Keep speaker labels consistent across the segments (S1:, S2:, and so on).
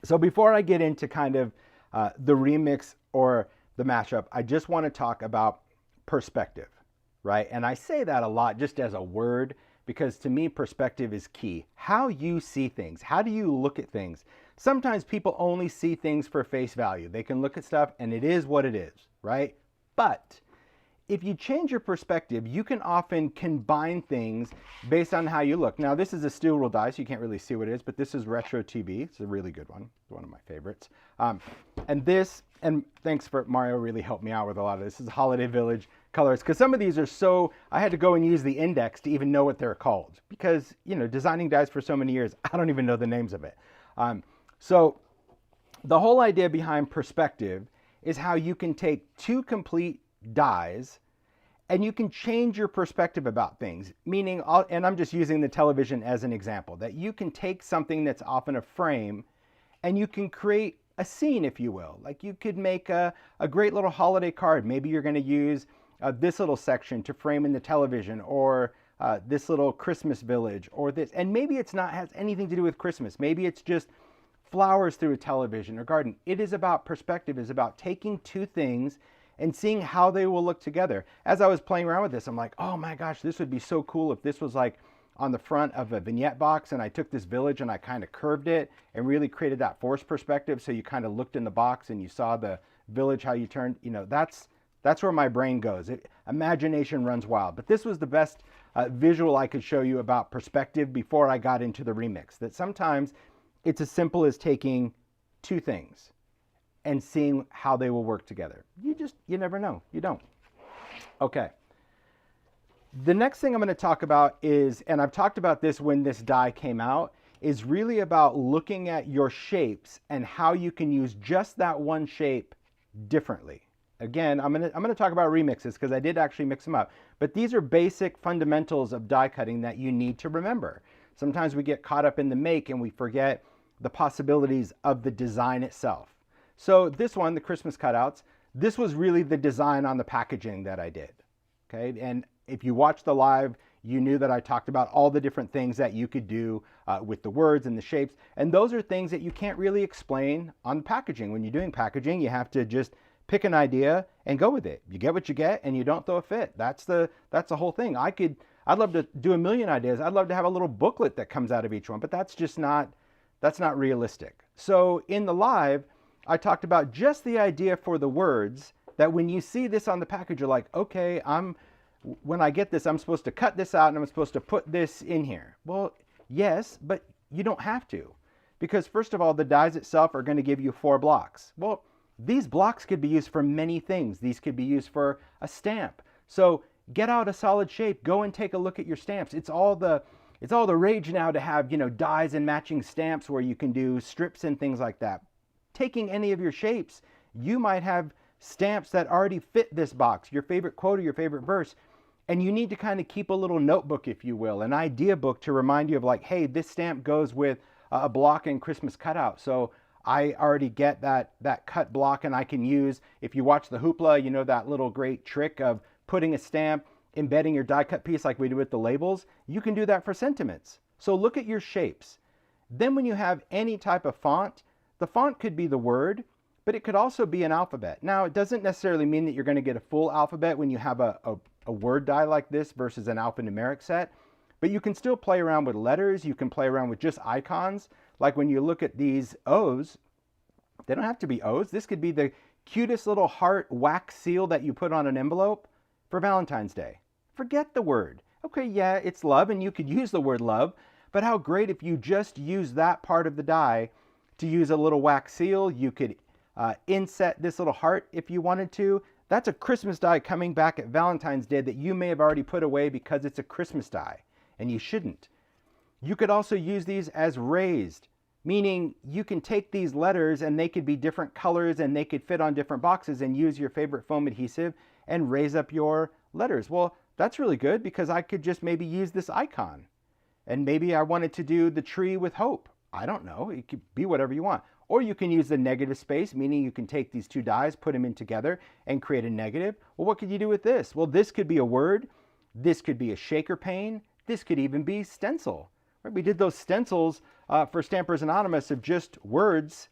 S1: So before I get into kind of the remix or the mashup, I just want to talk about perspective, right? And I say that a lot just as a word because to me, perspective is key. How you see things, how do you look at things? Sometimes people only see things for face value. They can look at stuff and it is what it is, right? But if you change your perspective, you can often combine things based on how you look. Now, this is a steel rule die, so you can't really see what it is, but this is Retro TV. It's a really good one. It's one of my favorites. And thanks for Mario, really helped me out with a lot of this. This is Holiday Village colors, because some of these are so, I had to go and use the index to even know what they're called, because, you know, designing dies for so many years, I don't even know the names of it. So the whole idea behind perspective is how you can take two complete dies and you can change your perspective about things, meaning, and I'm just using the television as an example, that you can take something that's often a frame and you can create a scene, if you will. Like you could make a great little holiday card. Maybe you're going to use this little section to frame in the television, or this little Christmas village, or this, and maybe it's not has anything to do with Christmas. Maybe it's just flowers through a television or garden. It is about perspective, is about taking two things and seeing how they will look together. As I was playing around with this, I'm like, oh my gosh, this would be so cool if this was like on the front of a vignette box and I took this village and I kind of curved it and really created that forced perspective, so you kind of looked in the box and you saw the village, how you turned, you know, that's where my brain goes. Imagination runs wild. But this was the best visual I could show you about perspective before I got into the remix, that sometimes it's as simple as taking two things and seeing how they will work together. You never know. You don't. Okay. The next thing I'm going to talk about is, and I've talked about this when this die came out, is really about looking at your shapes and how you can use just that one shape differently. Again, I'm going to talk about remixes because I did actually mix them up. But these are basic fundamentals of die cutting that you need to remember. Sometimes we get caught up in the make and we forget the possibilities of the design itself. So this one, the Christmas cutouts, this was really the design on the packaging that I did. Okay, and if you watched the live, you knew that I talked about all the different things that you could do with the words and the shapes. And those are things that you can't really explain on packaging. When you're doing packaging, you have to just pick an idea and go with it. You get what you get and you don't throw a fit. That's the whole thing. I'd love to do a million ideas. I'd love to have a little booklet that comes out of each one, but that's not realistic. So in the live, I talked about just the idea for the words, that when you see this on the package, you're like, okay, when I get this, I'm supposed to cut this out and I'm supposed to put this in here. Well, yes, but you don't have to. Because first of all, the dies itself are going to give you 4 blocks. Well, these blocks could be used for many things. These could be used for a stamp. So get out a solid shape, go and take a look at your stamps. It's all the rage now to have, you know, dies and matching stamps where you can do strips and things like that. Taking any of your shapes, you might have stamps that already fit this box, your favorite quote or your favorite verse, and you need to kind of keep a little notebook, if you will, an idea book to remind you of like, hey, this stamp goes with a block in Christmas cutout. So I already get that cut block, and I can use, if you watch the Hoopla, you know that little great trick of putting a stamp, embedding your die cut piece like we do with the labels. You can do that for sentiments. So look at your shapes. Then when you have any type of font, the font could be the word, but it could also be an alphabet. Now, it doesn't necessarily mean that you're going to get a full alphabet when you have a word die like this versus an alphanumeric set, but you can still play around with letters. You can play around with just icons. Like when you look at these O's, they don't have to be O's. This could be the cutest little heart wax seal that you put on an envelope for Valentine's Day. Forget the word. Okay, yeah, it's love, and you could use the word love, but how great if you just use that part of the die to use a little wax seal. You could inset this little heart if you wanted to. That's a Christmas die coming back at Valentine's Day that you may have already put away because it's a Christmas die, and you shouldn't. You could also use these as raised, meaning you can take these letters and they could be different colors and they could fit on different boxes, and use your favorite foam adhesive and raise up your letters. Well, that's really good because I could just maybe use this icon, and maybe I wanted to do the tree with hope. I don't know. It could be whatever you want. Or you can use the negative space, meaning you can take these two dies, put them in together, and create a negative. Well, what could you do with this? Well, this could be a word. This could be a shaker pane. This could even be stencil. Right? We did those stencils for Stampers Anonymous of just words,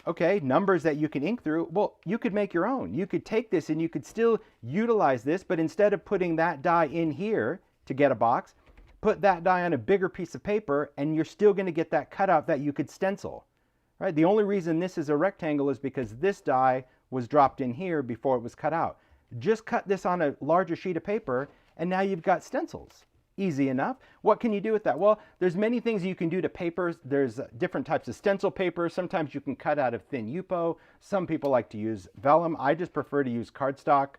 S1: okay, numbers that you can ink through. Well, you could make your own. You could take this and you could still utilize this, but instead of putting that die in here to get a box, put that die on a bigger piece of paper and you're still going to get that cutout that you could stencil. Right? The only reason this is a rectangle is because this die was dropped in here before it was cut out. Just cut this on a larger sheet of paper and now you've got stencils. Easy enough. What can you do with that? Well, there's many things you can do to papers. There's different types of stencil paper. Sometimes you can cut out of thin Yupo. Some people like to use vellum. I just prefer to use cardstock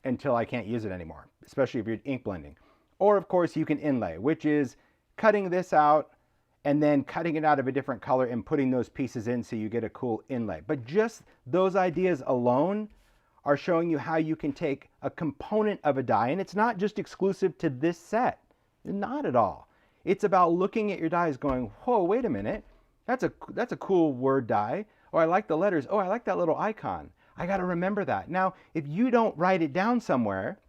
S1: until I can't use it anymore, especially if you're ink blending. Or of course you can inlay, which is cutting this out and then cutting it out of a different color and putting those pieces in so you get a cool inlay. But just those ideas alone are showing you how you can take a component of a die, and it's not just exclusive to this set. Not at all. It's about looking at your dies going, whoa, wait a minute, that's a cool word die. Oh, I like the letters. Oh, I like that little icon. I got to remember that. Now, if you don't write it down somewhere,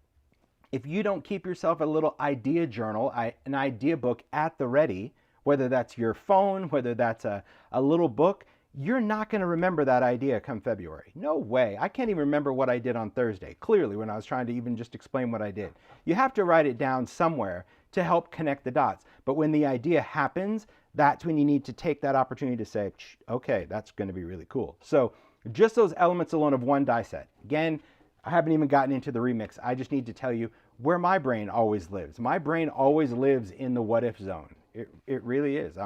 S1: if you don't keep yourself a little idea journal, an idea book at the ready, whether that's your phone, whether that's a little book, you're not going to remember that idea come February. No way. I can't even remember what I did on Thursday, clearly, when I was trying to even just explain what I did. You have to write it down somewhere to help connect the dots. But when the idea happens, that's when you need to take that opportunity to say, okay, that's going to be really cool. So just those elements alone of one die set. Again, I haven't even gotten into the remix. I just need to tell you where my brain always lives. My brain always lives in the what if zone. It really is.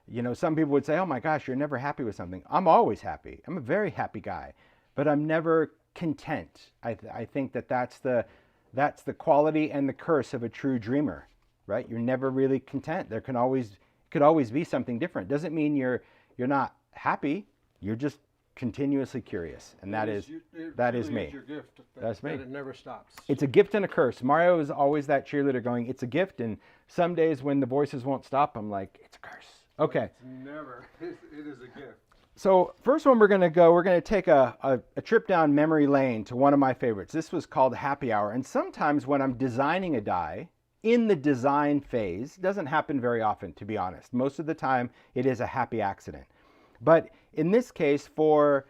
S1: You know, some people would say, oh my gosh, you're never happy with something. I'm always happy. I'm a very happy guy, but I'm never content. I think that's the quality and the curse of a true dreamer, right? You're never really content. There could always be something different. Doesn't mean you're not happy. You're just continuously curious, and that is me.
S2: Your gift.
S1: That's me.
S2: That it never stops.
S1: It's a gift and a curse. Mario is always that cheerleader going, it's a gift, and some days when the voices won't stop, I'm like, it's a curse. Okay.
S2: It's never. It is a gift.
S1: So first one we're going to take a trip down memory lane to one of my favorites. This was called Happy Hour, and sometimes when I'm designing a die, in the design phase, doesn't happen very often, to be honest. Most of the time, it is a happy accident. But in this case, for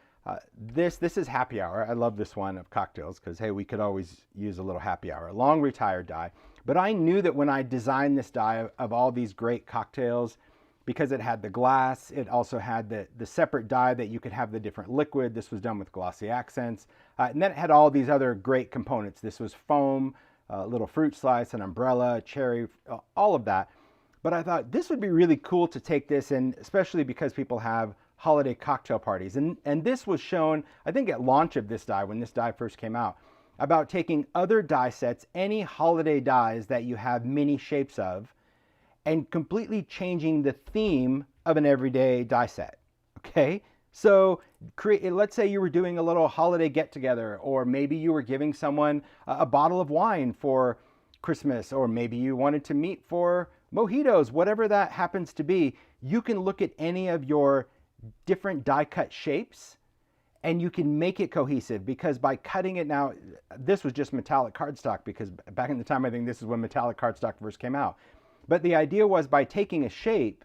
S1: this is Happy Hour. I love this one of cocktails because, hey, we could always use a little happy hour. Long retired die. But I knew that when I designed this die of all these great cocktails, because it had the glass, it also had the separate die that you could have the different liquid. This was done with glossy accents. And then it had all these other great components. This was foam, a little fruit slice, an umbrella, cherry, all of that. But I thought this would be really cool to take this, and especially because people have holiday cocktail parties. And this was shown, I think, at launch of this die, when this die first came out, about taking other die sets, any holiday dies that you have many shapes of, and completely changing the theme of an everyday die set. Okay? So let's say you were doing a little holiday get-together, or maybe you were giving someone a bottle of wine for Christmas, or maybe you wanted to meet for mojitos, whatever that happens to be. You can look at any of your different die cut shapes and you can make it cohesive, because by cutting it, now this was just metallic cardstock, because back in the time, I think this is when metallic cardstock first came out. But the idea was, by taking a shape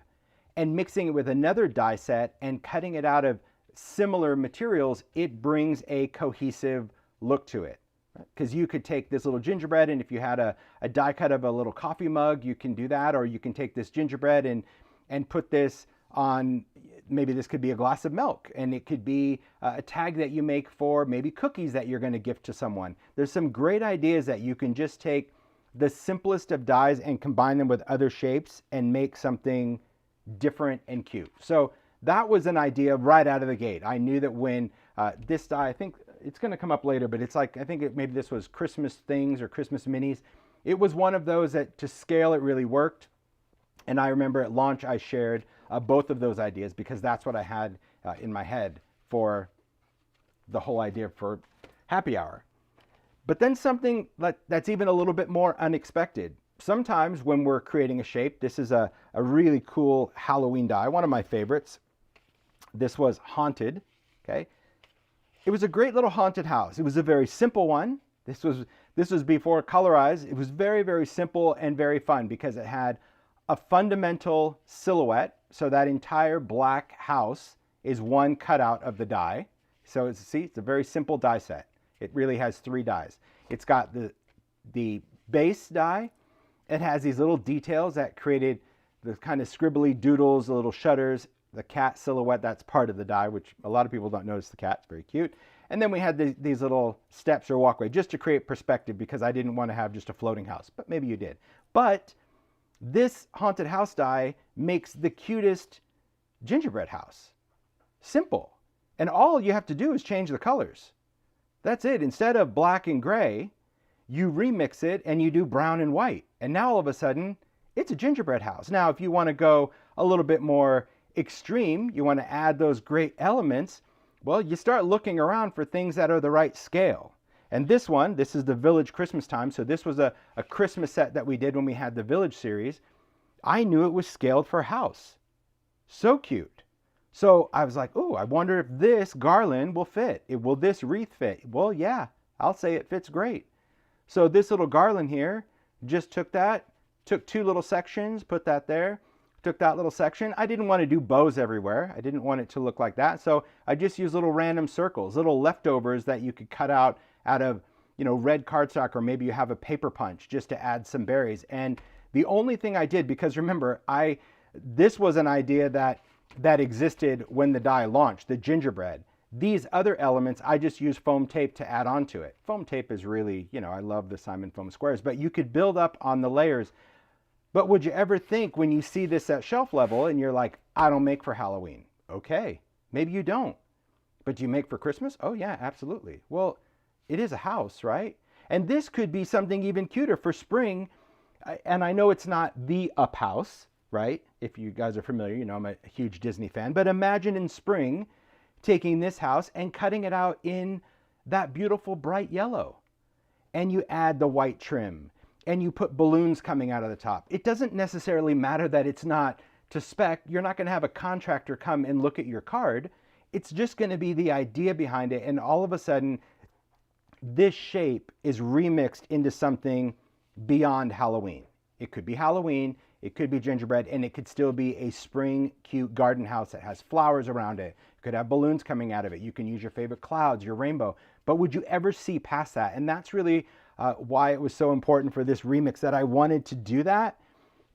S1: and mixing it with another die set and cutting it out of similar materials, it brings a cohesive look to it. Because you could take this little gingerbread, and if you had a die cut of a little coffee mug, you can do that. Or you can take this gingerbread and put this on, maybe this could be a glass of milk, and it could be a tag that you make for maybe cookies that you're going to gift to someone. There's some great ideas that you can just take the simplest of dies and combine them with other shapes and make something different and cute. So that was an idea right out of the gate. I knew that when this die, I think it's going to come up later, but it's like, I think maybe this was Christmas things or Christmas minis. It was one of those that to scale it really worked. And I remember at launch I shared both of those ideas, because that's what I had in my head for the whole idea for Happy Hour. But then something that's even a little bit more unexpected. Sometimes when we're creating a shape, this is a really cool Halloween die, one of my favorites. This was Haunted, okay? It was a great little haunted house. It was a very simple one. This was before Colorize. It was very, very simple and very fun, because it had a fundamental silhouette. So that entire black house is one cutout of the die. So it's, see, it's a very simple die set. It really has 3 dies. It's got the base die. It has these little details that created the kind of scribbly doodles, the little shutters, the cat silhouette, that's part of the die, which a lot of people don't notice the cat. It's very cute. And then we had these little steps or walkway just to create perspective, because I didn't want to have just a floating house, but maybe you did. But this haunted house die makes the cutest gingerbread house. Simple. And all you have to do is change the colors. That's it. Instead of black and gray, you remix it and you do brown and white. And now all of a sudden, it's a gingerbread house. Now, if you want to go a little bit more extreme, you want to add those great elements, well, you start looking around for things that are the right scale. And this one, this is the Village Christmastime. So this was a Christmas set that we did when we had the Village series. I knew it was scaled for house. So cute. So I was like, oh, I wonder if this garland will fit. Will this wreath fit? Well, yeah, I'll say it fits great. So this little garland here, just took 2 little sections, put that there, took that little section. I didn't want to do bows everywhere. I didn't want it to look like that. So I just used little random circles, little leftovers that you could cut out of, red cardstock, or maybe you have a paper punch just to add some berries. And the only thing I did, because remember, this was an idea that existed when the die launched, the gingerbread. These other elements, I just use foam tape to add on to it. Foam tape is really, I love the Simon foam squares, but you could build up on the layers. But would you ever think when you see this at shelf level and you're like, I don't make for Halloween? Okay, maybe you don't. But do you make for Christmas? Oh yeah, absolutely. Well, it is a house, right? And this could be something even cuter for spring. And I know it's not the up house, right? If you guys are familiar, I'm a huge Disney fan. But imagine in spring taking this house and cutting it out in that beautiful bright yellow. And you add the white trim. And you put balloons coming out of the top. It doesn't necessarily matter that it's not to spec. You're not going to have a contractor come and look at your card. It's just going to be the idea behind it. And all of a sudden, this shape is remixed into something beyond Halloween. It could be Halloween, it could be gingerbread, and it could still be a spring cute garden house that has flowers around it. It could have balloons coming out of it. You can use your favorite clouds, your rainbow. But would you ever see past that? And that's really why it was so important for this remix, that I wanted to do that,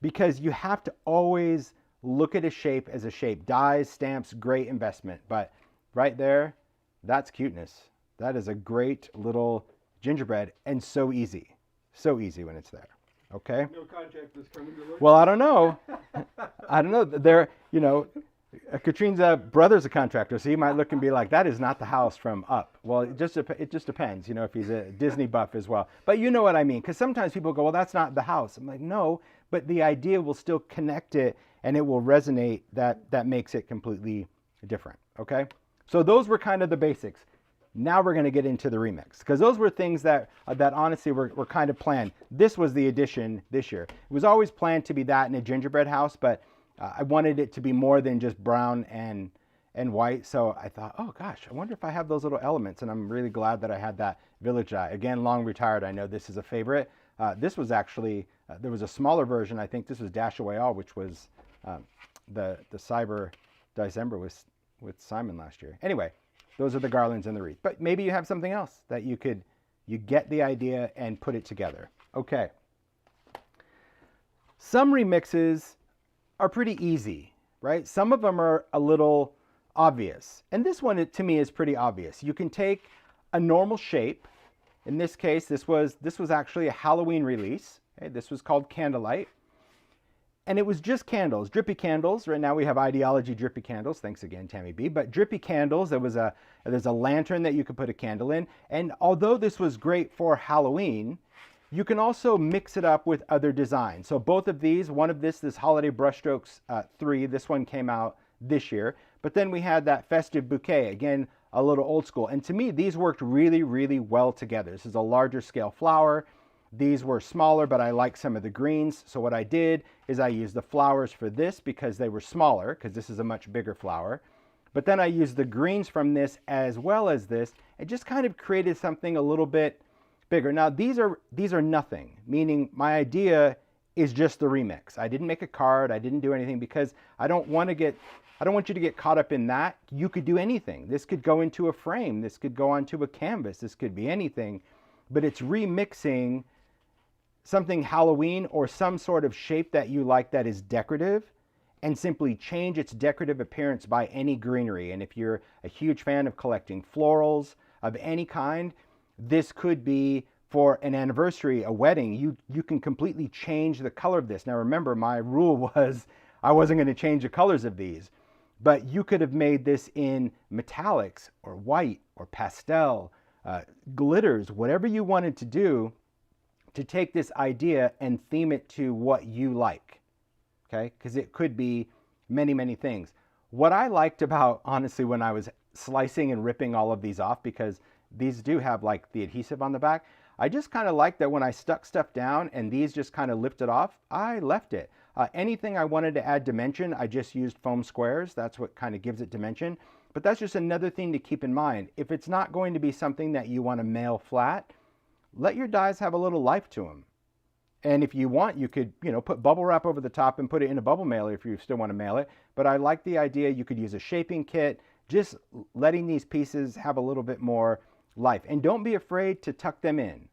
S1: because you have to always look at a shape as a shape. Dies, stamps, great investment. But right there, that's cuteness. That is a great little gingerbread, and so easy. So easy when it's there. Okay?
S2: No contractors coming to look.
S1: Well, I don't know. I don't know. They're, Katrine's brother's a contractor, so he might look and be like, that is not the house from Up. Well, it just depends, if he's a Disney buff as well. But you know what I mean, because sometimes people go, well, that's not the house. I'm like, no, but the idea will still connect it, and it will resonate. That makes it completely different, okay? So those were kind of the basics. Now we're going to get into the remix, because those were things that honestly were kind of planned. This was the addition this year. It was always planned to be that in a gingerbread house, but I wanted it to be more than just brown and white. So I thought, oh gosh, I wonder if I have those little elements. And I'm really glad that I had that village die. Again, long retired. I know this is a favorite. This was actually, there was a smaller version. I think this was Dash Away All, which was the Cyber December with Simon last year. Anyway, those are the garlands and the wreath. But maybe you have something else that you get the idea and put it together. Okay. Some remixes are pretty easy, right? Some of them are a little obvious. And this one, to me, is pretty obvious. You can take a normal shape. In this case, this was actually a Halloween release. Okay? This was called Candlelight. And it was just candles, drippy candles. Right now we have Ideology drippy candles. Thanks again, Tammy B. But drippy candles, there's a lantern that you could put a candle in. And although this was great for Halloween, you can also mix it up with other designs. So both of these, one of this Holiday Brushstrokes 3, this one came out this year. But then we had that Festive Bouquet, again, a little old school. And to me, these worked really, really well together. This is a larger scale flower. These were smaller, but I like some of the greens. So what I did is I used the flowers for this because they were smaller, because this is a much bigger flower. But then I used the greens from this as well as this. It just kind of created something a little bit bigger. Now these are nothing, meaning my idea is just the remix. I didn't make a card. I didn't do anything because I don't want you to get caught up in that. You could do anything. This could go into a frame. This could go onto a canvas. This could be anything, but it's remixing something Halloween or some sort of shape that you like that is decorative, and simply change its decorative appearance by any greenery. And if you're a huge fan of collecting florals of any kind, this could be for an anniversary, a wedding. You can completely change the color of this. Now remember, my rule was I wasn't going to change the colors of these, but you could have made this in metallics or white or pastel, glitters, whatever you wanted to do to take this idea and theme it to what you like. Okay, because it could be many, many things. What I liked about, honestly, when I was slicing and ripping all of these off, because these do have like the adhesive on the back, I just kind of liked that when I stuck stuff down and these just kind of lifted off, I left it. Anything I wanted to add dimension, I just used foam squares. That's what kind of gives it dimension. But that's just another thing to keep in mind. If it's not going to be something that you want to mail flat, let your dies have a little life to them. And if you want, you could, put bubble wrap over the top and put it in a bubble mailer if you still want to mail it. But I like the idea you could use a shaping kit, just letting these pieces have a little bit more life. And don't be afraid to tuck them in.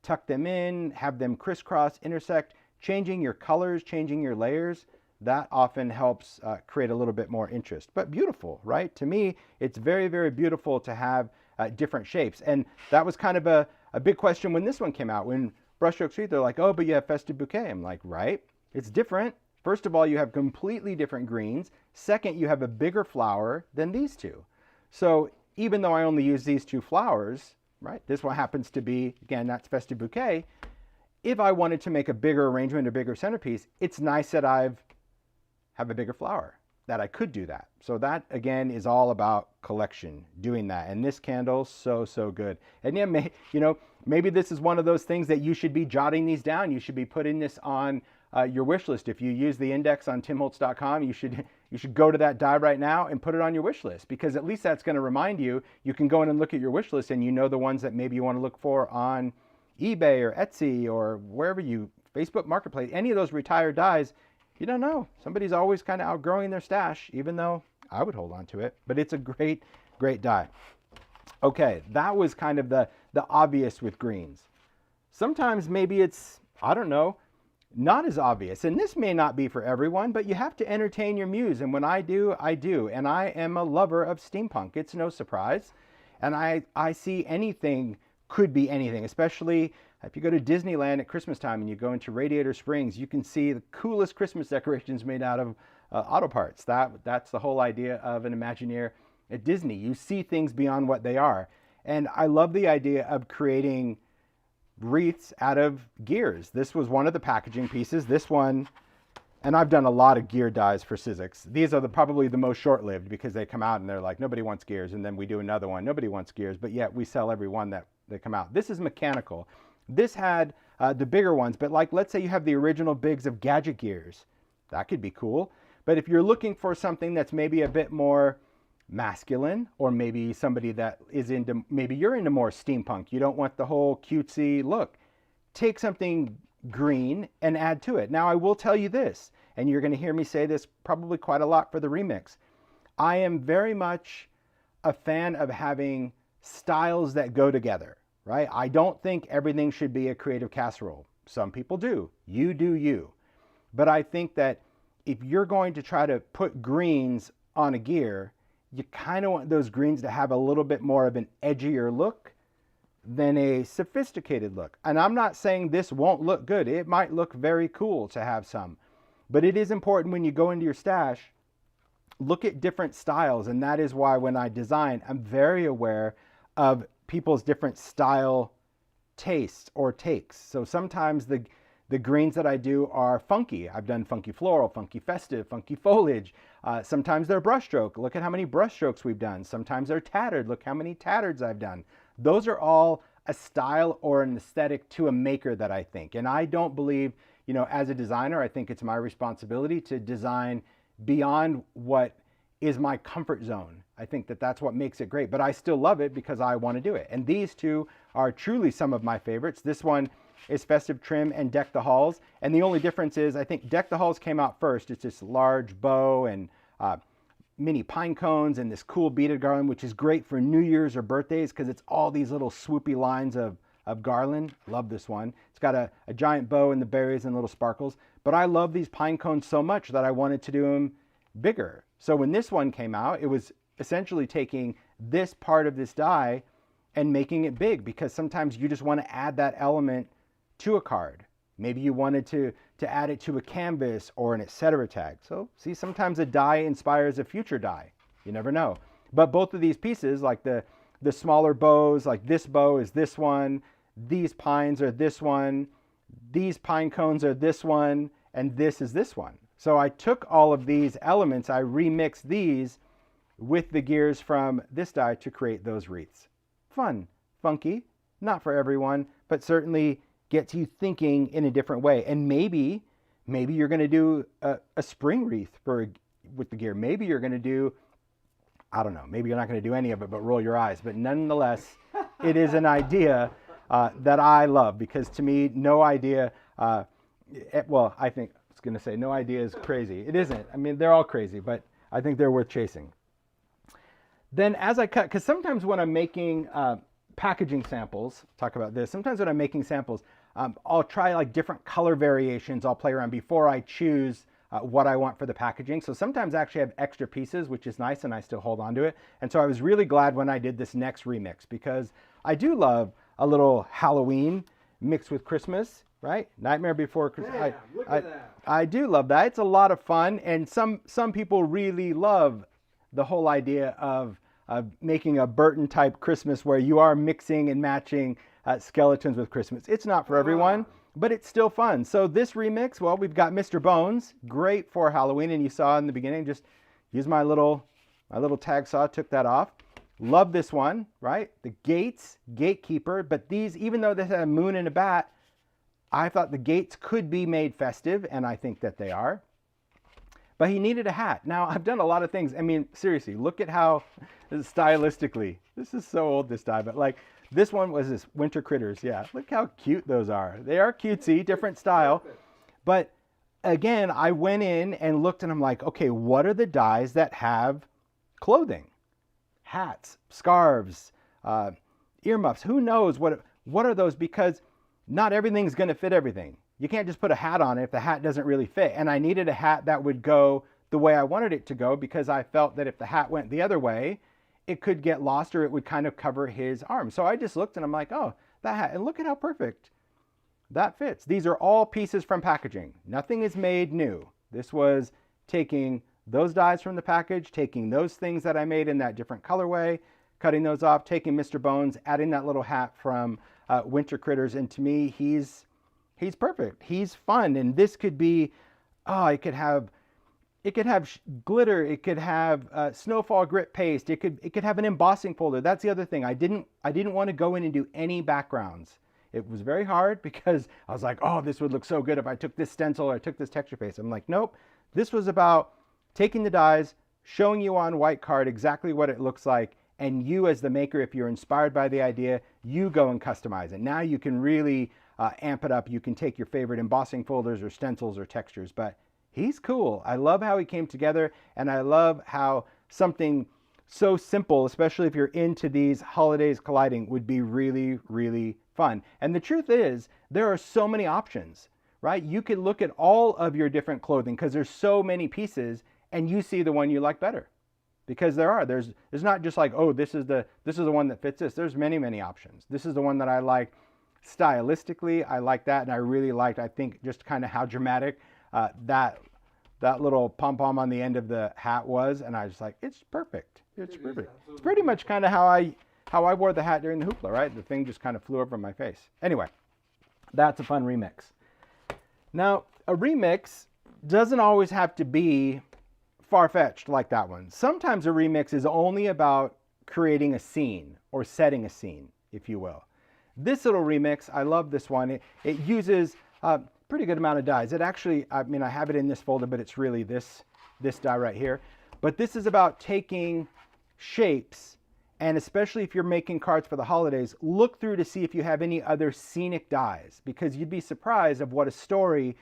S1: Tuck them in, have them crisscross, intersect, changing your colors, changing your layers. That often helps create a little bit more interest. But beautiful, right? To me, it's very, very beautiful to have different shapes. And that was kind of a big question when this one came out. When Brushstrokes, they're like, oh, but you have Festive Bouquet. I'm like, right, it's different. First of all, you have completely different greens. Second, you have a bigger flower than these two. So even though I only use these two flowers, right, this one happens to be, again, that's Festive Bouquet. If I wanted to make a bigger arrangement, a bigger centerpiece, it's nice that I have a bigger flower, that I could do that. So that, again, is all about collection, doing that. And this candle, so, so good. And yeah, maybe this is one of those things that you should be jotting these down. You should be putting this on your wish list. If you use the index on timholtz.com, you should go to that die right now and put it on your wish list, because at least that's going to remind you. You can go in and look at your wish list and you know the ones that maybe you want to look for on eBay or Etsy or wherever Facebook Marketplace, any of those retired dies. You don't know. Somebody's always kind of outgrowing their stash, even though I would hold on to it. But it's a great, great die. Okay, that was kind of the obvious with greens. Sometimes maybe it's, I don't know, not as obvious. And this may not be for everyone, but you have to entertain your muse. And when I do, I do. And I am a lover of steampunk. It's no surprise. And I see anything could be anything, especially if you go to Disneyland at Christmas time and you go into Radiator Springs, you can see the coolest Christmas decorations made out of auto parts. That's the whole idea of an Imagineer at Disney. You see things beyond what they are. And I love the idea of creating wreaths out of gears. This was one of the packaging pieces. This one, and I've done a lot of gear dies for Sizzix. These are probably the most short-lived because they come out and they're like, nobody wants gears. And then we do another one, nobody wants gears, but yet we sell every one that they come out. This is mechanical. This had the bigger ones, but like, let's say you have the original bigs of gadget gears. That could be cool. But if you're looking for something that's maybe a bit more masculine, or maybe somebody that is into, maybe you're into more steampunk, you don't want the whole cutesy look, take something green and add to it. Now, I will tell you this, and you're going to hear me say this probably quite a lot for the remix. I am very much a fan of having styles that go together. Right? I don't think everything should be a creative casserole. Some people do. You do you. But I think that if you're going to try to put greens on a gear, you kind of want those greens to have a little bit more of an edgier look than a sophisticated look. And I'm not saying this won't look good. It might look very cool to have some. But it is important when you go into your stash, look at different styles. And that is why when I design, I'm very aware of people's different style tastes or takes. So sometimes the greens that I do are funky. I've done funky floral, funky festive, funky foliage. Sometimes they're brushstroke. Look at how many brushstrokes we've done. Sometimes they're tattered. Look how many tattards I've done. Those are all a style or an aesthetic to a maker that I think. And I don't believe, as a designer, I think it's my responsibility to design beyond what is my comfort zone. I think that that's what makes it great, but I still love it because I want to do it. And these two are truly some of my favorites. This one is Festive Trim and Deck the Halls. And the only difference is, I think Deck the Halls came out first. It's this large bow and mini pine cones and this cool beaded garland, which is great for New Year's or birthdays because it's all these little swoopy lines of garland. Love this one. It's got a giant bow and the berries and little sparkles. But I love these pine cones so much that I wanted to do them bigger. So when this one came out, it was essentially taking this part of this die and making it big, because sometimes you just want to add that element to a card. Maybe you wanted to add it to a canvas or an etc. tag. So see, sometimes a die inspires a future die. You never know. But both of these pieces, like the smaller bows, like this bow is this one, these pines are this one, these pine cones are this one, and this is this one. So I took all of these elements, I remixed these with the gears from this die to create those wreaths. Fun, funky, not for everyone, but certainly gets you thinking in a different way. And maybe you're going to do a spring wreath with the gear. Maybe you're going to do, I don't know, maybe you're not going to do any of it but roll your eyes. But nonetheless, it is an idea that I love, because to me, no idea, well, I think I was going to say no idea is crazy. It isn't. I mean, they're all crazy, but I think they're worth chasing. Then as I cut, because sometimes when I'm making packaging samples, talk about this, sometimes when I'm making samples, I'll try like different color variations. I'll play around before I choose what I want for the packaging. So sometimes I actually have extra pieces, which is nice, and I still hold on to it. And so I was really glad when I did this next remix, because I do love a little Halloween mixed with Christmas, right? Nightmare Before Christmas.
S2: Yeah, look at that.
S1: I do love that. It's a lot of fun, and some people really love the whole idea of making a Burton type Christmas where you are mixing and matching skeletons with Christmas. It's not for everyone, but it's still fun. So this remix, well, we've got Mr. Bones, great for Halloween, and you saw in the beginning, just use my little tag saw, took that off. Love this one, right? The gates, gatekeeper, but these, even though this had a moon and a bat, I thought the gates could be made festive, and I think that they are. But he needed a hat. Now, I've done a lot of things. I mean, seriously, look at how stylistically, this is so old, this die, but like this one was this Winter Critters. Yeah, look how cute those are. They are cutesy, different style. But again, I went in and looked and I'm like, okay, what are the dies that have clothing? Hats, scarves, earmuffs, who knows what are those? Because not everything's gonna fit everything. You can't just put a hat on it if the hat doesn't really fit. And I needed a hat that would go the way I wanted it to go, because I felt that if the hat went the other way, it could get lost or it would kind of cover his arm. So I just looked and I'm like, oh, that hat, and look at how perfect that fits. These are all pieces from packaging. Nothing is made new. This was taking those dies from the package, taking those things that I made in that different colorway, cutting those off, taking Mr. Bones, adding that little hat from Winter Critters. And to me, he's perfect. He's fun. And this could be, it could have glitter. It could have snowfall grit paste. It could have an embossing folder. That's the other thing. I didn't want to go in and do any backgrounds. It was very hard because I was like, oh, this would look so good if I took this stencil or I took this texture paste. I'm like, nope. This was about taking the dies, showing you on white card exactly what it looks like, and you as the maker, if you're inspired by the idea, you go and customize it. Now you can really amp it up. You can take your favorite embossing folders or stencils or textures, but he's cool. I love how he came together, and I love how something so simple, especially if you're into these holidays colliding, would be really, really fun. And the truth is, there are so many options, right? You could look at all of your different clothing because there's so many pieces, and you see the one you like better. Because there's not just like, oh, this is the one that fits this. There's many, many options. This is the one that I like stylistically. I like that, and I really liked, I think, just kind of how dramatic that little pom-pom on the end of the hat was, and I was like, it's perfect. It's perfect. It's pretty much kind of how I wore the hat during the hoopla, right? The thing just kind of flew over my face. Anyway, that's a fun remix. Now, a remix doesn't always have to be far-fetched like that one. Sometimes a remix is only about creating a scene or setting a scene, if you will. This little remix, I love this one. It uses a pretty good amount of dies. It actually, I mean, I have it in this folder, but it's really this die right here. But this is about taking shapes And especially if you're making cards for the holidays, look through to see if you have any other scenic dies, because you'd be surprised of what a story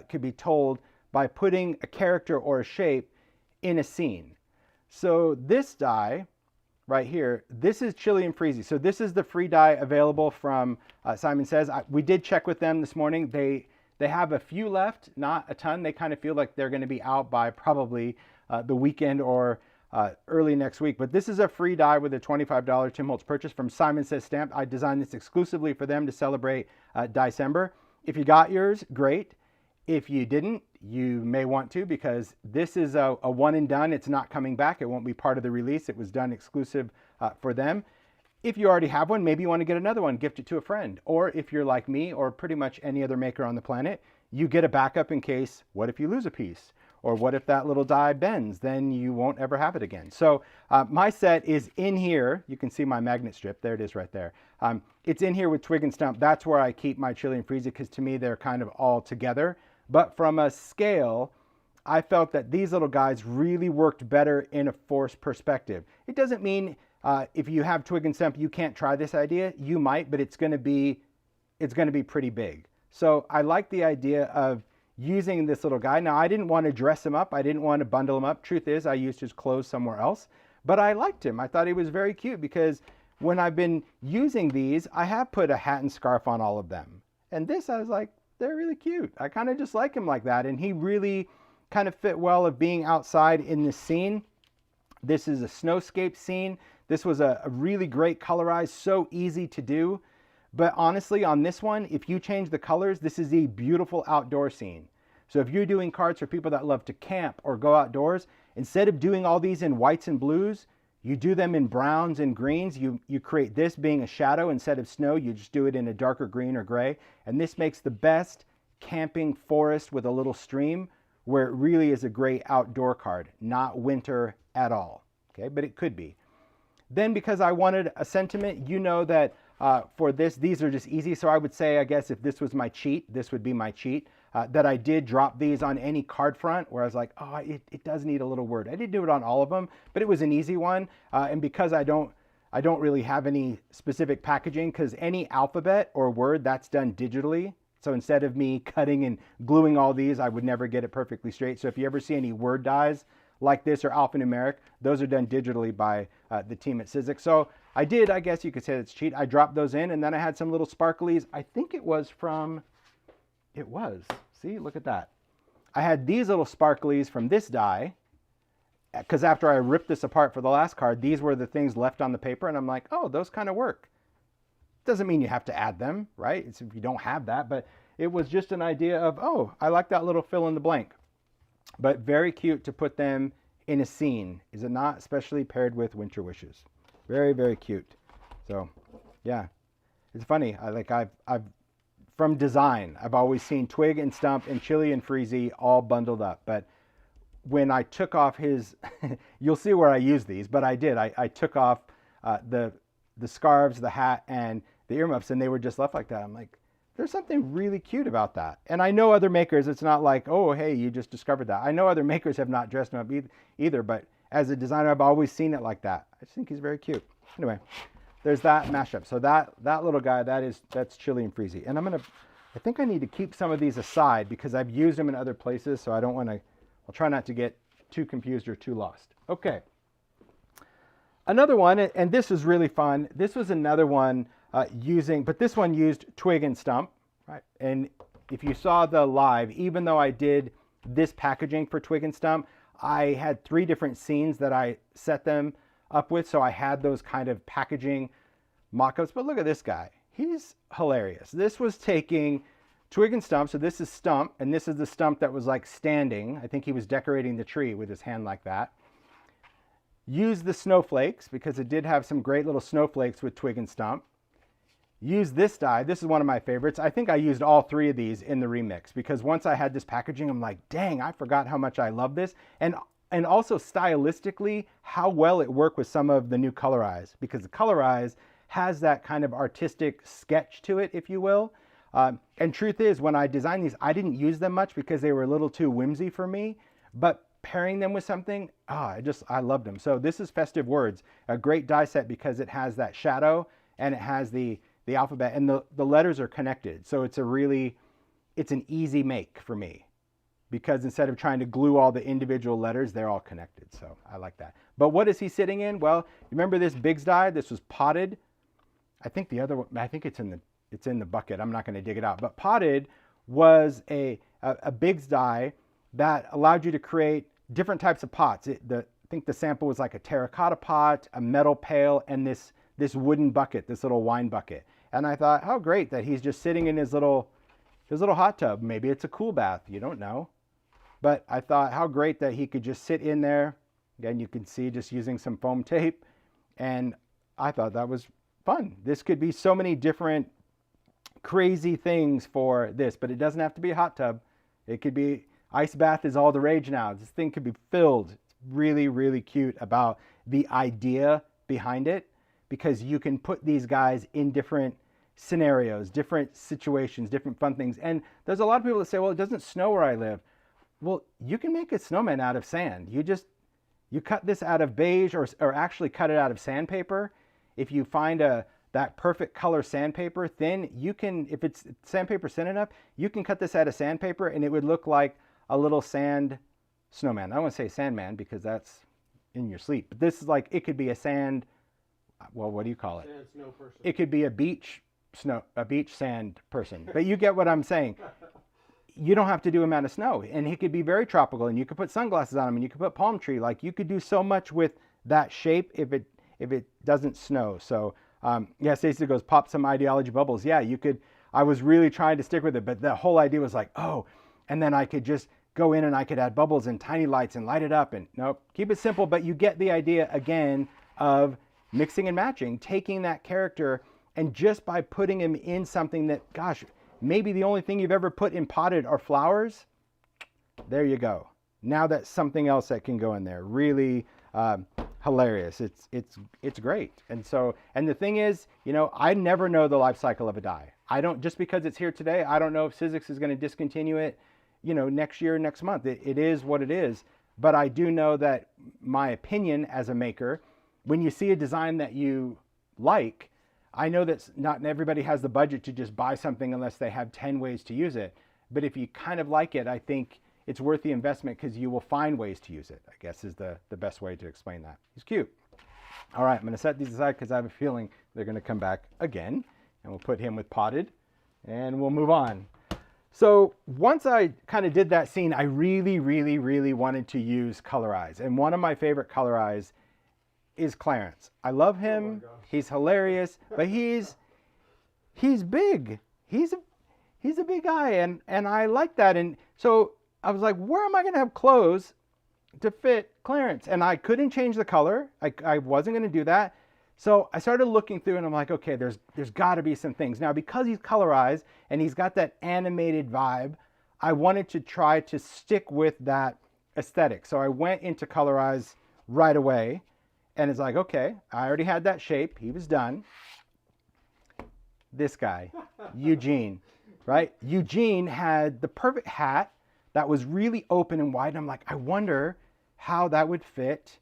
S1: could be told by putting a character or a shape in a scene. So this die right here, this is Chili and Freezy. So this is the free die available from Simon Says. We did check with them this morning. They have a few left, not a ton. They kind of feel like they're going to be out by probably the weekend or early next week. But this is a free die with a $25 Tim Holtz purchase from Simon Says Stamp. I designed this exclusively for them to celebrate December. If you got yours, great. If you didn't, you may want to, because this is a one and done. It's not coming back. It won't be part of the release. It was done exclusive for them. If you already have one, maybe you want to get another one, gift it to a friend. Or if you're like me or pretty much any other maker on the planet, you get a backup in case, what if you lose a piece? Or what if that little die bends? Then you won't ever have it again. So my set is in here. You can see my magnet strip. There it is right there. It's in here with Twig and Stump. That's where I keep my Chili and Freezy, because to me, they're kind of all together. But from a scale, I felt that these little guys really worked better in a forced perspective. It doesn't mean if you have Twig and Stump, you can't try this idea. You might, but it's going to be pretty big. So I like the idea of using this little guy. Now, I didn't want to dress him up. I didn't want to bundle him up. Truth is, I used his clothes somewhere else. But I liked him. I thought he was very cute, because when I've been using these, I have put a hat and scarf on all of them. And this, I was like, they're really cute. I kind of just like him like that. And he really kind of fit well of being outside in this scene. This is a snowscape scene. This was a really great colorized, so easy to do. But honestly, on this one, if you change the colors, this is a beautiful outdoor scene. So if you're doing cards for people that love to camp or go outdoors, instead of doing all these in whites and blues, you do them in browns and greens. You create this being a shadow instead of snow. You just do it in a darker green or gray. And this makes the best camping forest with a little stream, where it really is a great outdoor card, not winter at all. Okay, but it could be. Then, because I wanted a sentiment, you know that for this, these are just easy. So I would say, I guess if this was my cheat, this would be my cheat. That I did drop these on any card front where I was like, oh, it does need a little word. I did do it on all of them, but it was an easy one. And because I don't really have any specific packaging, because any alphabet or word, that's done digitally. So instead of me cutting and gluing all these, I would never get it perfectly straight. So if you ever see any word dies like this or alphanumeric, those are done digitally by the team at Sizzix. So I did, I guess you could say it's cheat. I dropped those in, and then I had some little sparklies. I think it was, see, look at that. I had these little sparklies from this die, because after I ripped this apart for the last card, these were the things left on the paper, and I'm like, oh, those kind of work. Doesn't mean you have to add them, right? It's if you don't have that, but it was just an idea of, oh, I like that little fill in the blank. But very cute to put them in a scene, is it not? Especially paired with Winter Wishes. Very, very cute. So, yeah, it's funny. I've from design, I've always seen Twig and Stump and Chili and Freezy all bundled up. But when I took off his, you'll see where I use these, but I did. I took off the scarves, the hat, and the earmuffs, and they were just left like that. I'm like, there's something really cute about that. And I know other makers, it's not like, oh, hey, you just discovered that. I know other makers have not dressed him up either, but as a designer, I've always seen it like that. I just think he's very cute. Anyway, there's that mashup. So that little guy, that's Chili and Freezy. And I think I need to keep some of these aside because I've used them in other places, so I don't want to, I'll try not to get too confused or too lost. Okay. Another one, and this was really fun. This was another one but this one used Twig and Stump, right? And if you saw the live, even though I did this packaging for Twig and Stump, I had 3 different scenes that I set them up with. So I had those kind of packaging mock-ups. But look at this guy. He's hilarious. This was taking Twig and Stump. So this is Stump, and this is the Stump that was like standing. I think he was decorating the tree with his hand like that. Use the snowflakes because it did have some great little snowflakes with Twig and Stump. Use this die. This is one of my favorites. I think I used all 3 of these in the remix because once I had this packaging, I'm like, dang, I forgot how much I love this. And also stylistically, how well it worked with some of the new Colorize, because the Colorize has that kind of artistic sketch to it, if you will. And truth is, when I designed these, I didn't use them much because they were a little too whimsy for me. But pairing them with something, I loved them. So this is Festive Words, a great die set because it has that shadow and it has the alphabet, and the letters are connected. So it's an easy make for me, because instead of trying to glue all the individual letters, they're all connected. So I like that. But what is he sitting in? Well, remember this Biggs die? This was potted. I think the other one, I think it's in the bucket. I'm not going to dig it out. But potted was a Biggs die that allowed you to create different types of pots. I think the sample was like a terracotta pot, a metal pail, and this wooden bucket, this little wine bucket. And I thought, how great that he's just sitting in his little hot tub. Maybe it's a cool bath. You don't know. But I thought, how great that he could just sit in there. Again, you can see just using some foam tape. And I thought that was fun. This could be so many different crazy things for this, but it doesn't have to be a hot tub. It could be, ice bath is all the rage now. This thing could be filled. It's really, really cute about the idea behind it, because you can put these guys in different scenarios, different situations, different fun things. And there's a lot of people that say, well, it doesn't snow where I live. Well, you can make a snowman out of sand. You cut this out of beige, or actually cut it out of sandpaper. If you find that perfect color sandpaper thin, you can, if it's sandpaper thin enough, you can cut this out of sandpaper and it would look like a little sand snowman. I don't want to say sandman because that's in your sleep. But this is like, it could be a sand, well, what do you call it?
S2: Sand snow person.
S1: It could be a beach sand person. But you get what I'm saying. You don't have to do him out of snow, and he could be very tropical, and you could put sunglasses on him, and you could put palm tree. Like, you could do so much with that shape if it doesn't snow. So yeah, Stacey goes, pop some ideology bubbles. Yeah, you could. I was really trying to stick with it, but the whole idea was like, oh, and then I could just go in and I could add bubbles and tiny lights and light it up. And nope, keep it simple, but you get the idea again of mixing and matching, taking that character, and just by putting him in something that, gosh, maybe the only thing you've ever put in potted are flowers. There you go. Now that's something else that can go in there. Really hilarious. It's great. And the thing is, I never know the life cycle of a die. I don't, just because it's here today, I don't know if Sizzix is going to discontinue it, next year, next month. It is what it is. But I do know that my opinion as a maker, when you see a design that you like, I know that not everybody has the budget to just buy something unless they have 10 ways to use it. But if you kind of like it, I think it's worth the investment because you will find ways to use it, I guess is the best way to explain that. He's cute. All right, I'm going to set these aside because I have a feeling they're going to come back again. And we'll put him with potted and we'll move on. So once I kind of did that scene, I really, really, really wanted to use colorize. And one of my favorite colorize is Clarence. I love him. Oh, he's hilarious, but he's big. He's a big guy, and I like that. And so I was like, where am I going to have clothes to fit Clarence? And I couldn't change the color. I wasn't going to do that. So I started looking through, and I'm like, okay, there's got to be some things. Now, because he's colorized and he's got that animated vibe, I wanted to try to stick with that aesthetic. So I went into colorize right away. And it's like, okay, I already had that shape. He was done. This guy, Eugene, right? Eugene had the perfect hat that was really open and wide. And I'm like, I wonder how that would fit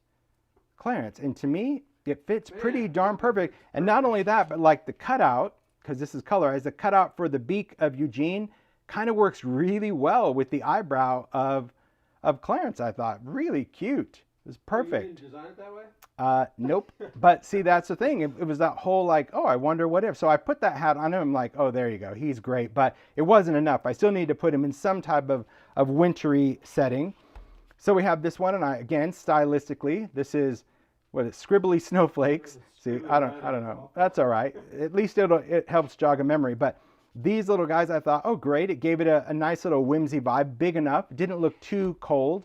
S1: Clarence. And to me, it fits pretty darn perfect. And not only that, but like the cutout, because this is colorized, the cutout for the beak of Eugene kind of works really well with the eyebrow of Clarence, I thought. Really cute. It was perfect.
S2: You didn't design it that way?
S1: Nope. But see, that's the thing. It was that whole like, oh, I wonder what if. So I put that hat on him. I'm like, oh, there you go. He's great. But it wasn't enough. I still need to put him in some type of wintry setting. So we have this one. And again, stylistically, this is, Scribbly Snowflakes. See, I don't know. That's all right. At least it helps jog a memory. But these little guys, I thought, oh, great. It gave it a nice little whimsy vibe. Big enough. Didn't look too cold.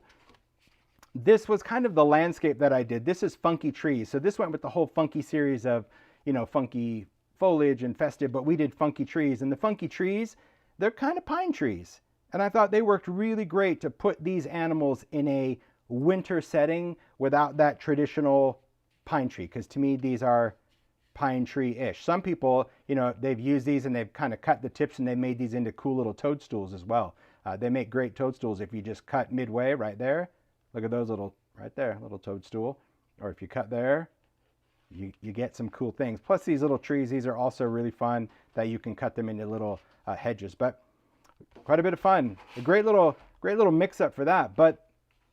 S1: This was kind of the landscape that I did. This is funky trees. So this went with the whole funky series of, funky foliage and festive, but we did funky trees. And the funky trees, they're kind of pine trees. And I thought they worked really great to put these animals in a winter setting without that traditional pine tree. Because to me, these are pine tree-ish. Some people, they've used these and they've kind of cut the tips and they made these into cool little toadstools as well. They make great toadstools if you just cut midway right there. Look at those little, right there, little toadstool. Or if you cut there, you get some cool things. Plus these little trees, these are also really fun that you can cut them into little hedges. But quite a bit of fun. A great little mix up for that. But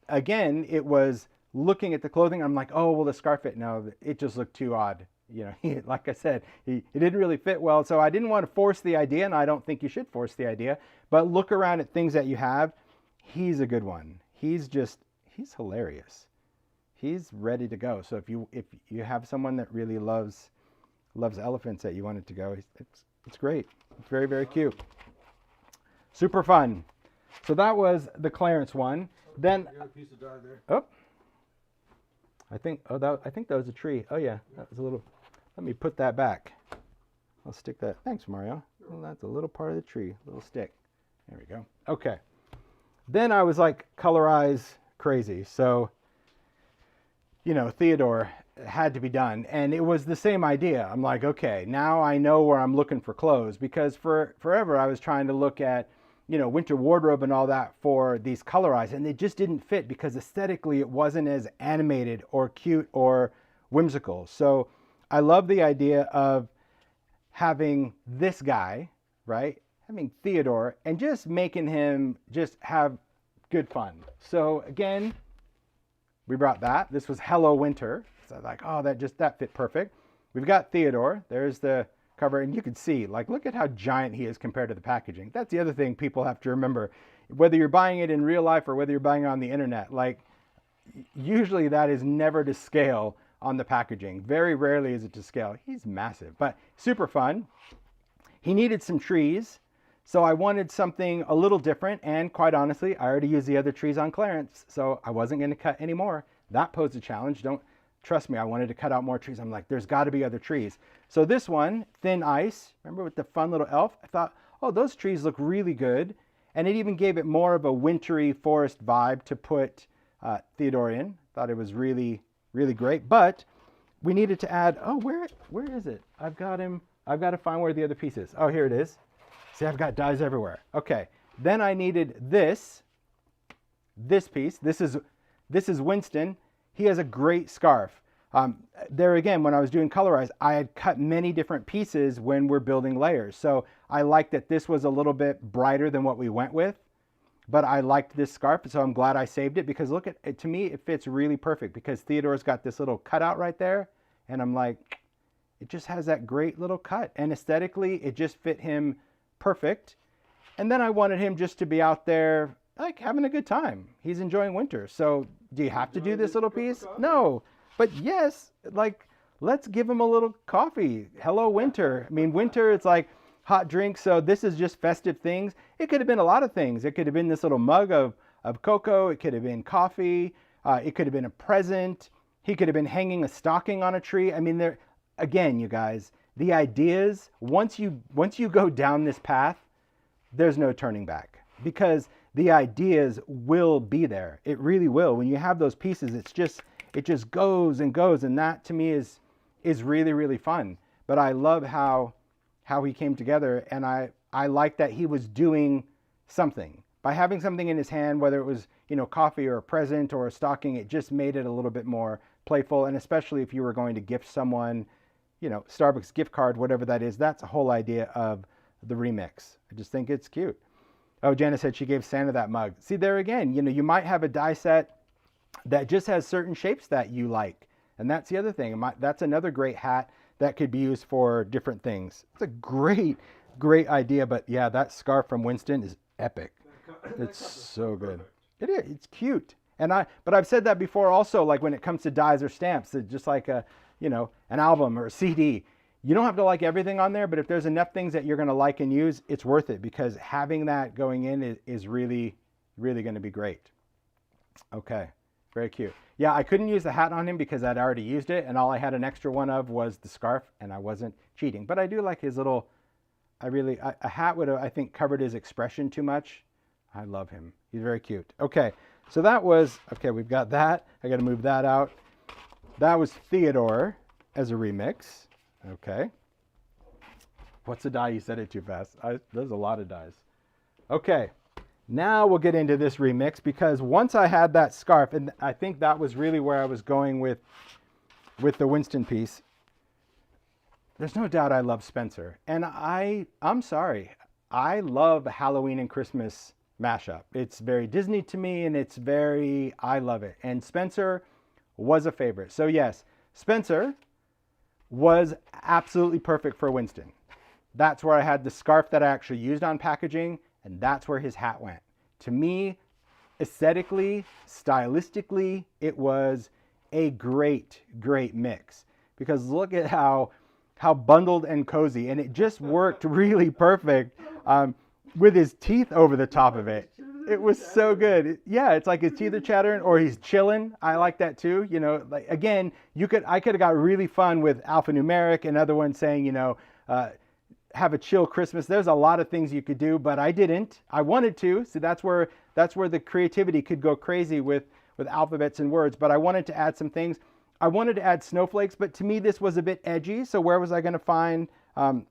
S1: again, it was looking at the clothing. I'm like, oh, will the scarf fit? No, it just looked too odd. You know, like I said, it didn't really fit well. So I didn't want to force the idea, and I don't think you should force the idea. But look around at things that you have. He's a good one. He's hilarious. He's ready to go. So if you have someone that really loves elephants that you want it to go, it's great. It's very, very cute. Super fun. So that was the Clarence one. Then
S2: You got a piece of dye there.
S1: oh, I think that was a tree. Oh yeah, that was a little. Let me put that back. I'll stick that. Thanks, Mario. Well, that's a little part of the tree, a little stick. There we go. Okay. Then I was like colorize crazy. So, you know, Theodore had to be done, and it was the same idea. I'm like, okay, now I know where I'm looking for clothes, because for forever I was trying to look at, you know, winter wardrobe and all that for these colorize, and they just didn't fit because aesthetically it wasn't as animated or cute or whimsical. So I love the idea of having this guy, right? Having Theodore and just making him just have good fun. So again, we brought that. This was Hello Winter. So I was like, oh, that fit perfect. We've got Theodore. There's the cover, and you can see, like, look at how giant he is compared to the packaging. That's the other thing people have to remember. Whether you're buying it in real life or whether you're buying it on the internet, like, usually that is never to scale on the packaging. Very rarely is it to scale. He's massive, but super fun. He needed some trees, so I wanted something a little different, and quite honestly, I already used the other trees on Clarence, so I wasn't going to cut any more. That posed a challenge. Don't trust me, I wanted to cut out more trees. I'm like, there's got to be other trees. So this one, Thin Ice, remember with the fun little elf? I thought, oh, those trees look really good. And it even gave it more of a wintry forest vibe to put Theodore in. Thought it was really, really great. But we needed to add, oh, where is it? I've got to find where the other piece is. Oh, here it is. See, I've got dyes everywhere. Okay. Then I needed this piece. This is Winston. He has a great scarf. There again, when I was doing colorize, I had cut many different pieces when we're building layers. So I liked that this was a little bit brighter than what we went with, but I liked this scarf, so I'm glad I saved it, because look at it, to me, it fits really perfect, because Theodore's got this little cutout right there, and I'm like, it just has that great little cut, and aesthetically, it just fit him perfect. And then I wanted him just to be out there, like, having a good time. He's enjoying winter. So do you have to do this little piece? No. But yes, like, let's give him a little coffee. Hello, winter. I mean, winter, it's like hot drinks. So this is just festive things. It could have been a lot of things. It could have been this little mug of cocoa. It could have been coffee. It could have been a present. He could have been hanging a stocking on a tree. I mean, there, again, you guys, the ideas, once you go down this path, there's no turning back, because the ideas will be there. It really will. When you have those pieces, it just goes and goes, and that to me is really, really fun. But I love how he came together, and I like that he was doing something. By having something in his hand, whether it was, you know, coffee or a present or a stocking, it just made it a little bit more playful. And especially if you were going to gift someone, you know, Starbucks gift card, whatever that is, that's the whole idea of the remix. I just think it's cute. Oh, Janice said she gave Santa that mug. See, there again, you know, you might have a die set that just has certain shapes that you like. And that's the other thing. That's another great hat that could be used for different things. It's a great, great idea. But yeah, that scarf from Winston is epic. It's so good. It is. It's cute. But I've said that before also, like when it comes to dies or stamps, it's just like a, you know, an album or a CD. You don't have to like everything on there, but if there's enough things that you're going to like and use, it's worth it, because having that going in is really, really going to be great. Okay, very cute. Yeah, I couldn't use the hat on him because I'd already used it, and all I had an extra one of was the scarf, and I wasn't cheating. But I do like his little, a hat would have, I think, covered his expression too much. I love him. He's very cute. Okay, so that was, okay, we've got that. I got to move that out. That was Theodore as a remix. Okay. What's the die? You said it too fast. There's a lot of dies. Okay. Now we'll get into this remix, because once I had that scarf, and I think that was really where I was going with the Winston piece. There's no doubt I love Spencer. And I'm sorry, I love Halloween and Christmas mashup. It's very Disney to me, and I love it. And Spencer was a favorite. So yes, Spencer was absolutely perfect for Winston. That's where I had the scarf that I actually used on packaging, and that's where his hat went. To me, aesthetically, stylistically, it was a great, great mix. Because look at how bundled and cozy, and it just worked really perfect with his teeth over the top of it. It was so good. Yeah, it's like his teeth are chattering, or he's chilling. I like that too. You know, like again, I could have got really fun with alphanumeric and other ones saying, you know, have a chill Christmas. There's a lot of things you could do, but I didn't. I wanted to. So that's where the creativity could go crazy with alphabets and words. But I wanted to add some things. I wanted to add snowflakes, but to me this was a bit edgy. So where was I going to find? Hold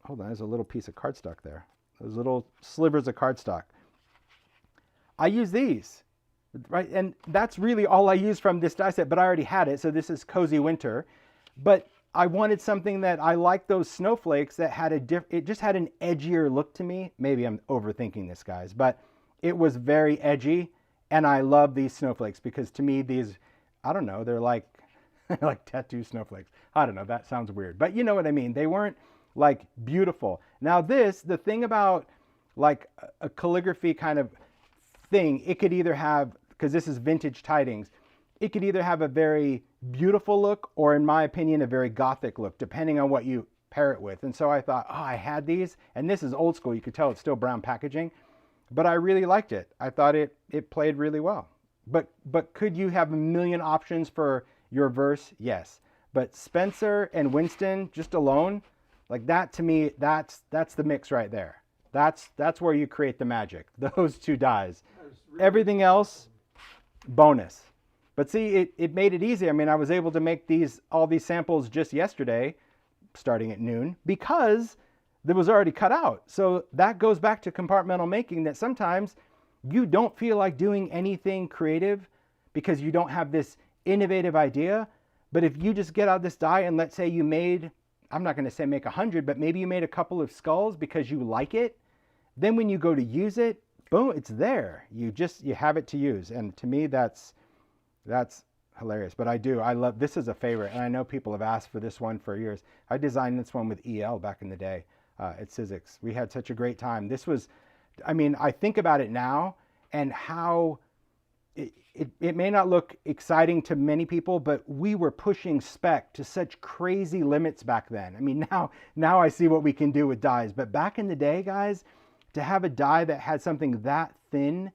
S1: on, there's a little piece of cardstock there. Those little slivers of cardstock. I use these, right? And that's really all I use from this die set, but I already had it. So this is Cozy Winter. But I wanted something that I liked, those snowflakes that had it just had an edgier look to me. Maybe I'm overthinking this, guys, but it was very edgy. And I love these snowflakes because to me, these, I don't know, they're like tattoo snowflakes. I don't know, that sounds weird, but you know what I mean? They weren't like beautiful. Now the thing about like a calligraphy kind of thing, it could either have, because this is vintage Tidings, it could either have a very beautiful look or, in my opinion, a very gothic look, depending on what you pair it with. And so I thought, oh, I had these, and this is old school. You could tell it's still brown packaging, but I really liked it. I thought it played really well. But could you have a million options for your verse? Yes. But Spencer and Winston just alone, like that to me, that's the mix right there. That's where you create the magic. Those two dies. Really everything else, bonus. But see, it made it easy. I mean, I was able to make all these samples just yesterday, starting at noon, because it was already cut out. So that goes back to compartmental making, that sometimes you don't feel like doing anything creative because you don't have this innovative idea. But if you just get out this die and let's say you made, I'm not going to say make 100, but maybe you made a couple of skulls because you like it, then when you go to use it, boom, it's there. You have it to use. And to me, that's hilarious. But I love, this is a favorite. And I know people have asked for this one for years. I designed this one with EL back in the day at Sizzix. We had such a great time. This was, I mean, I think about it now and how it may not look exciting to many people, but we were pushing spec to such crazy limits back then. I mean, now I see what we can do with dies. But back in the day, guys, to have a die that had something that thin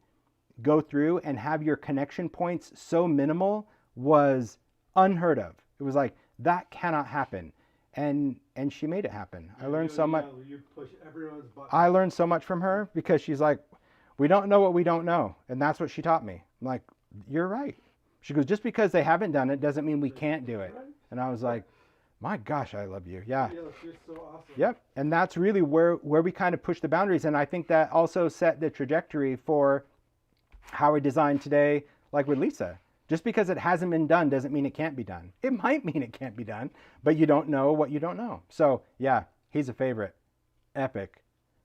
S1: go through and have your connection points so minimal was unheard of. It was like, that cannot happen. And she made it happen. I learned so much.
S2: You push everyone's buttons.
S1: I learned so much from her because she's like, we don't know what we don't know. And that's what she taught me. I'm like, you're right. She goes, just because they haven't done it doesn't mean we can't do it. And I was like, my gosh, I love you. Yeah.
S2: You're so awesome.
S1: Yep. And that's really where we kind of push the boundaries. And I think that also set the trajectory for how we design today, like with Lisa. Just because it hasn't been done doesn't mean it can't be done. It might mean it can't be done, but you don't know what you don't know. So yeah, he's a favorite. Epic.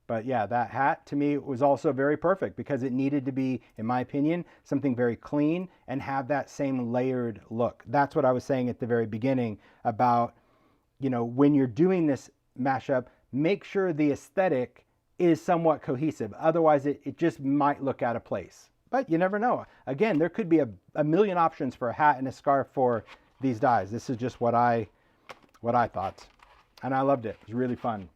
S1: But yeah, that hat to me was also very perfect because it needed to be, in my opinion, something very clean and have that same layered look. That's what I was saying at the very beginning about, you know, when you're doing this mashup, make sure the aesthetic is somewhat cohesive. Otherwise, it just might look out of place. But you never know. Again, there could be a million options for a hat and a scarf for these dies. This is just what I thought. And I loved it. It was really fun.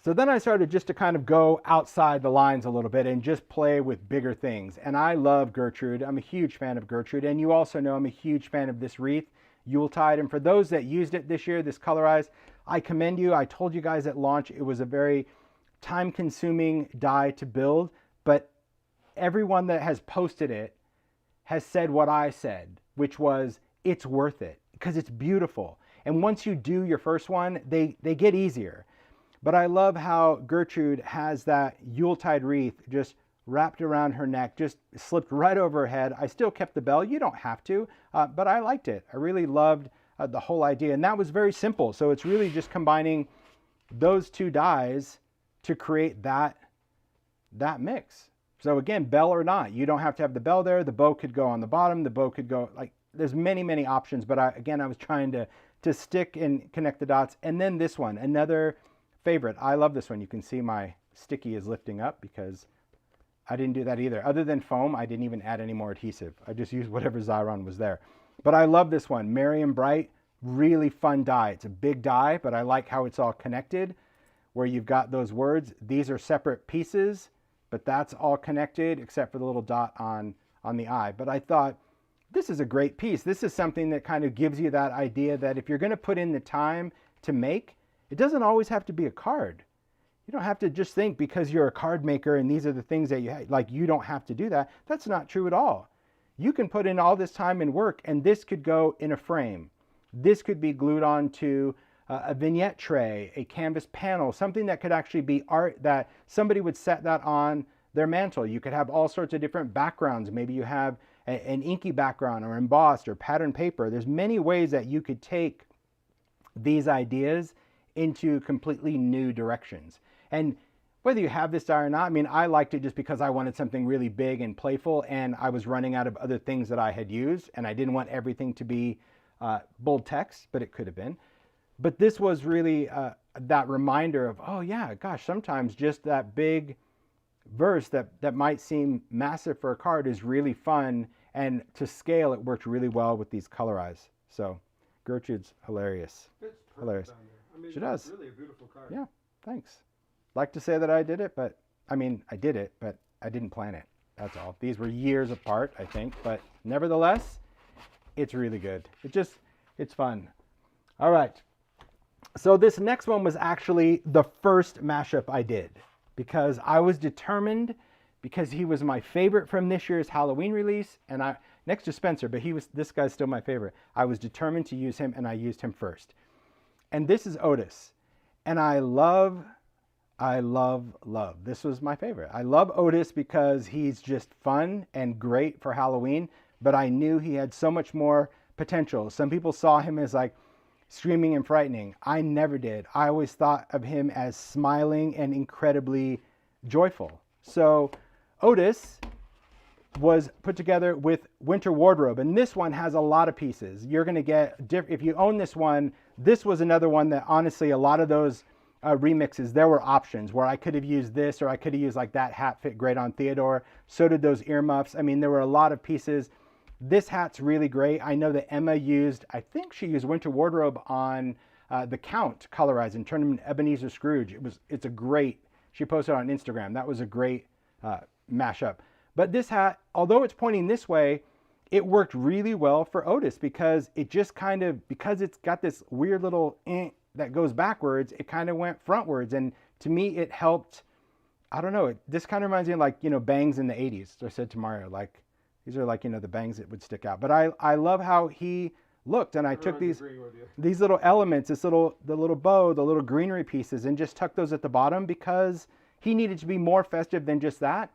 S1: So then I started just to kind of go outside the lines a little bit and just play with bigger things. And I love Gertrude. I'm a huge fan of Gertrude. And you also know I'm a huge fan of this wreath, Yuletide. And for those that used it this year, this colorized, I commend you. I told you guys at launch it was a very time-consuming die to build. But everyone that has posted it has said what I said, which was it's worth it because it's beautiful. And once you do your first one, they get easier. But I love how Gertrude has that Yuletide wreath just wrapped around her neck, just slipped right over her head. I still kept the bell. You don't have to, but I liked it. I really loved the whole idea. And that was very simple. So it's really just combining those two dies to create that mix. So again, bell or not, you don't have to have the bell there. The bow could go on the bottom. The bow could go, like, there's many, many options. But I was trying to stick and connect the dots. And then this one, another favorite. I love this one. You can see my sticky is lifting up because I didn't do that either. Other than foam, I didn't even add any more adhesive. I just used whatever Xyron was there. But I love this one. Merry and Bright, really fun die. It's a big die, but I like how it's all connected, where you've got those words. These are separate pieces, but that's all connected except for the little dot on the eye. But I thought, this is a great piece. This is something that kind of gives you that idea that if you're going to put in the time to make, it doesn't always have to be a card. You don't have to just think because you're a card maker and these are the things that you don't have to do that. That's not true at all. You can put in all this time and work, and this could go in a frame. This could be glued onto a vignette tray, a canvas panel, something that could actually be art that somebody would set that on their mantle. You could have all sorts of different backgrounds. Maybe you have an inky background or embossed or patterned paper. There's many ways that you could take these ideas into completely new directions. And whether you have this die or not, I mean, I liked it just because I wanted something really big and playful, and I was running out of other things that I had used, and I didn't want everything to be bold text, but it could have been. But this was really that reminder of, oh yeah, gosh, sometimes just that big verse that might seem massive for a card is really fun, and to scale, it worked really well with these color eyes. So Gertrude's hilarious.
S2: It's
S1: Hilarious.
S2: perfect on there. I mean,
S1: She does.
S2: It's really a beautiful card.
S1: Yeah, thanks. Like to say that I did it, but I mean, I did it, but I didn't plan it. That's all. These were years apart, I think, but nevertheless, it's really good. It's fun. All right. So this next one was actually the first mashup I did because I was determined, because he was my favorite from this year's Halloween release, and next to Spencer, but this guy's still my favorite. I was determined to use him, and I used him first. And this is Otis. And I love, this was my favorite. I love Otis because he's just fun and great for Halloween, but I knew he had so much more potential. Some people saw him as like screaming and frightening. I never did. I always thought of him as smiling and incredibly joyful. So Otis was put together with Winter Wardrobe, and this one has a lot of pieces. You're going to get, if you own this one, this was another one that honestly, a lot of those remixes, there were options where I could have used this, or I could have used like that hat fit great on Theodore. So did those earmuffs. I mean, there were a lot of pieces. This hat's really great. I know that Emma I think she used Winter Wardrobe on the Count colorized and turned him into Ebenezer Scrooge. It's a great, she posted on Instagram. That was a great mashup. But this hat, although it's pointing this way, it worked really well for Otis because it just kind of, because it's got this weird little that goes backwards, it kind of went frontwards. And to me, it helped, I don't know, this kind of reminds me of like, bangs in the 80s. So I said to Mario, like, these are like, the bangs that would stick out. But I love how he looked, and I took these little elements, the little bow, the little greenery pieces, and just tucked those at the bottom because he needed to be more festive than just that.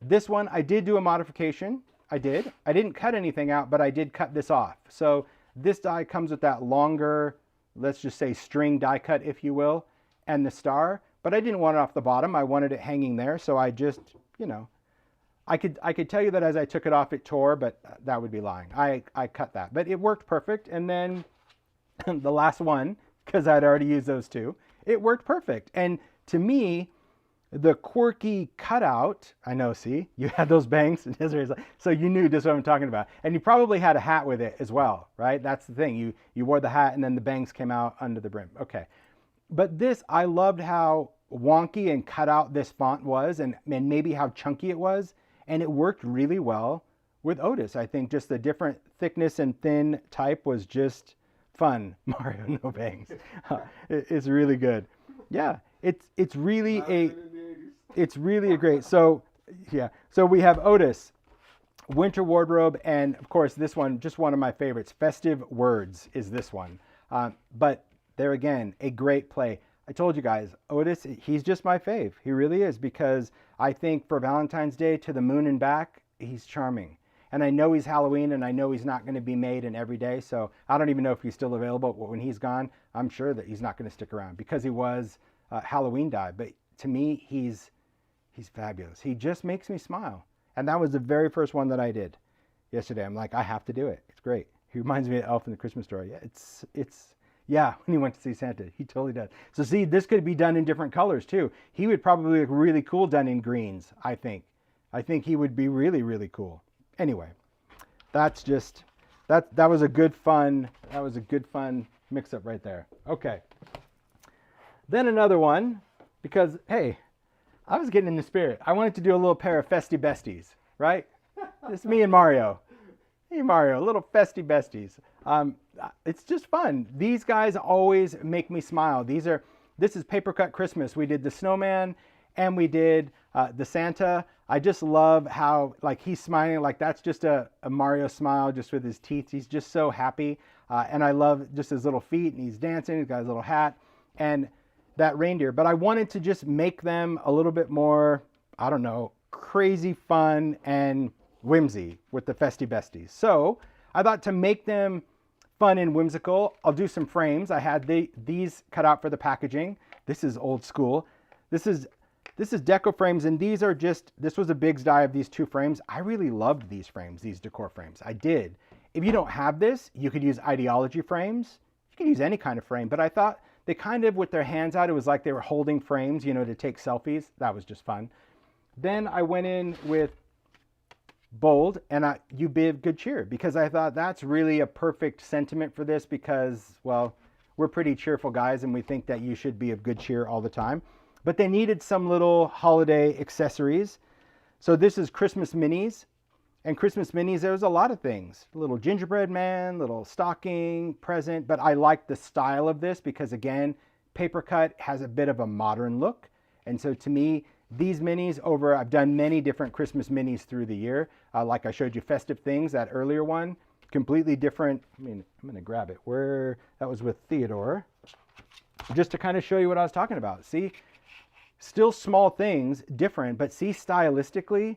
S1: This one, I did do a modification. I didn't cut anything out, but I did cut this off. So this die comes with that longer, let's just say string die cut, if you will, and the star, but I didn't want it off the bottom. I wanted it hanging there. So I just, I could tell you that as I took it off, it tore, but that would be lying. I cut that, but it worked perfect. And then the last one, because I'd already used those two, it worked perfect. And to me, the quirky cutout, I know, see, you had those bangs, so you knew just what I'm talking about. And you probably had a hat with it as well, right? That's the thing. You wore the hat and then the bangs came out under the brim. Okay. But this, I loved how wonky and cut out this font was, and maybe how chunky it was. And it worked really well with Otis. I think just the different thickness and thin type was just fun. Mario, no bangs. It's really good. Yeah, it's really a great. So yeah, so we have Otis, Winter Wardrobe, and of course this one, just one of my favorites, Festive Words is this one. But there again, a great play. I told you guys, Otis, he's just my fave. He really is, because I think for Valentine's Day to the moon and back, he's charming. And I know he's Halloween, and I know he's not going to be made in every day. So I don't even know if he's still available. But when he's gone, I'm sure that he's not going to stick around, because he was Halloween dye. But to me, he's fabulous. He just makes me smile. And that was the very first one that I did yesterday. I'm like, I have to do it. It's great. He reminds me of Elf in the Christmas Story. Yeah, yeah, when he went to see Santa, he totally does. So see, this could be done in different colors too. He would probably look really cool done in greens, I think. I think he would be really, really cool. Anyway, that's just, that was a good fun mix up right there. Okay. Then another one, because, hey, I was getting in the spirit. I wanted to do a little pair of festy besties, right? It's me and Mario. Hey Mario, little festy besties. It's just fun. These guys always make me smile. This is Papercut Christmas. We did the snowman and we did the Santa. I just love how, like, he's smiling, like that's just a Mario smile, just with his teeth. He's just so happy. And I love just his little feet, and he's dancing. He's got his little hat and that reindeer. But I wanted to just make them a little bit more, I don't know, crazy fun and whimsy with the festy besties. So I thought to make them fun and whimsical, I'll do some frames. I had these cut out for the packaging. This is old school. This is Decor frames, and these are just, this was a Big's die of these two frames. I really loved these frames, these Decor frames. I did. If you don't have this, you could use ideology frames. You can use any kind of frame, but I thought they kind of, with their hands out, it was like they were holding frames, you know, to take selfies. That was just fun. Then I went in with bold and you be of good cheer, because I thought that's really a perfect sentiment for this, because, well, we're pretty cheerful guys and we think that you should be of good cheer all the time. But they needed some little holiday accessories. So this is Christmas minis. And Christmas minis, there's a lot of things. A little gingerbread man, little stocking, present. But I like the style of this because, again, Papercut has a bit of a modern look. And so to me, these minis I've done many different Christmas minis through the year. Like I showed you Festive Things, that earlier one, completely different. I mean, I'm going to grab it. That was with Theodore. Just to kind of show you what I was talking about. See, still small things, different, but see, stylistically,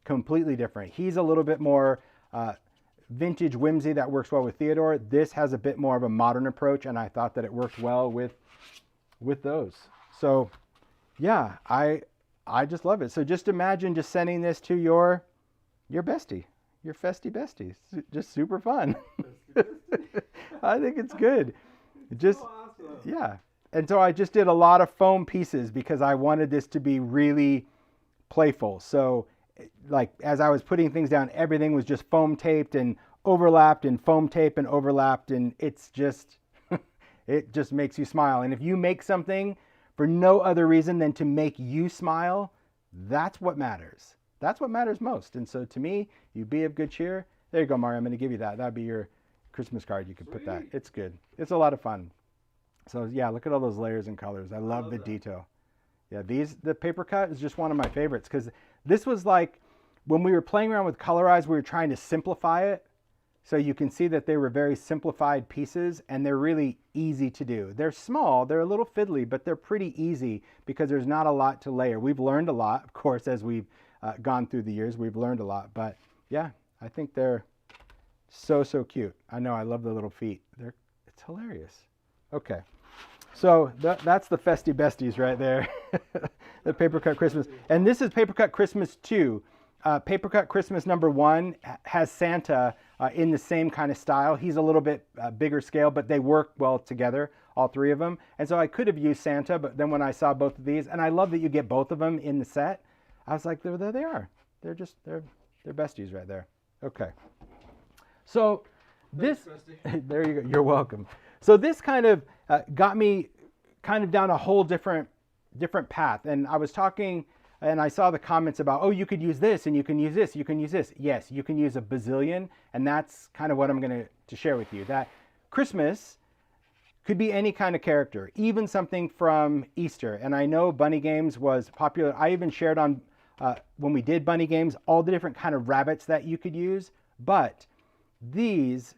S1: completely different. He's a little bit more vintage whimsy that works well with Theodore. This has a bit more of a modern approach, and I thought that it worked well with those. So yeah, I just love it. So just imagine just sending this to your bestie, your festy besties. Just super fun. I think it's good. Just, yeah. And so I just did a lot of foam pieces because I wanted this to be really playful. So like as I was putting things down, everything was just foam taped and overlapped and foam tape and overlapped. And it's just, it just makes you smile. And if you make something for no other reason than to make you smile, that's what matters. That's what matters most. And so to me, you be of good cheer. There you go, Mario. I'm going to give you that. That'd be your Christmas card. You could put that. It's good. It's a lot of fun. So yeah, look at all those layers and colors. I love the detail. Yeah, the Papercut is just one of my favorites, because this was like when we were playing around with Colorize, we were trying to simplify it. So you can see that they were very simplified pieces, and they're really easy to do. They're small, they're a little fiddly, but they're pretty easy because there's not a lot to layer. We've learned a lot, of course, as we've gone through the years. We've learned a lot, but yeah, I think they're so cute. I know, I love the little feet. It's hilarious. Okay. So that's the Festy Besties right there. The Papercut Christmas. And this is Papercut Christmas 2. Papercut Christmas number 1 has Santa in the same kind of style. He's a little bit bigger scale, but they work well together, all three of them. And so I could have used Santa, but then when I saw both of these, and I love that you get both of them in the set, I was like, there they are. They're besties right there. Okay. So this, thanks, there you go. You're welcome. So this kind of got me kind of down a whole different path. And I was talking and I saw the comments about, oh, you could use this and you can use this, you can use this. Yes, you can use a bazillion. And that's kind of what I'm going to share with you. That Christmas could be any kind of character, even something from Easter. And I know Bunny Games was popular. I even shared on, when we did Bunny Games, all the different kind of rabbits that you could use. But these,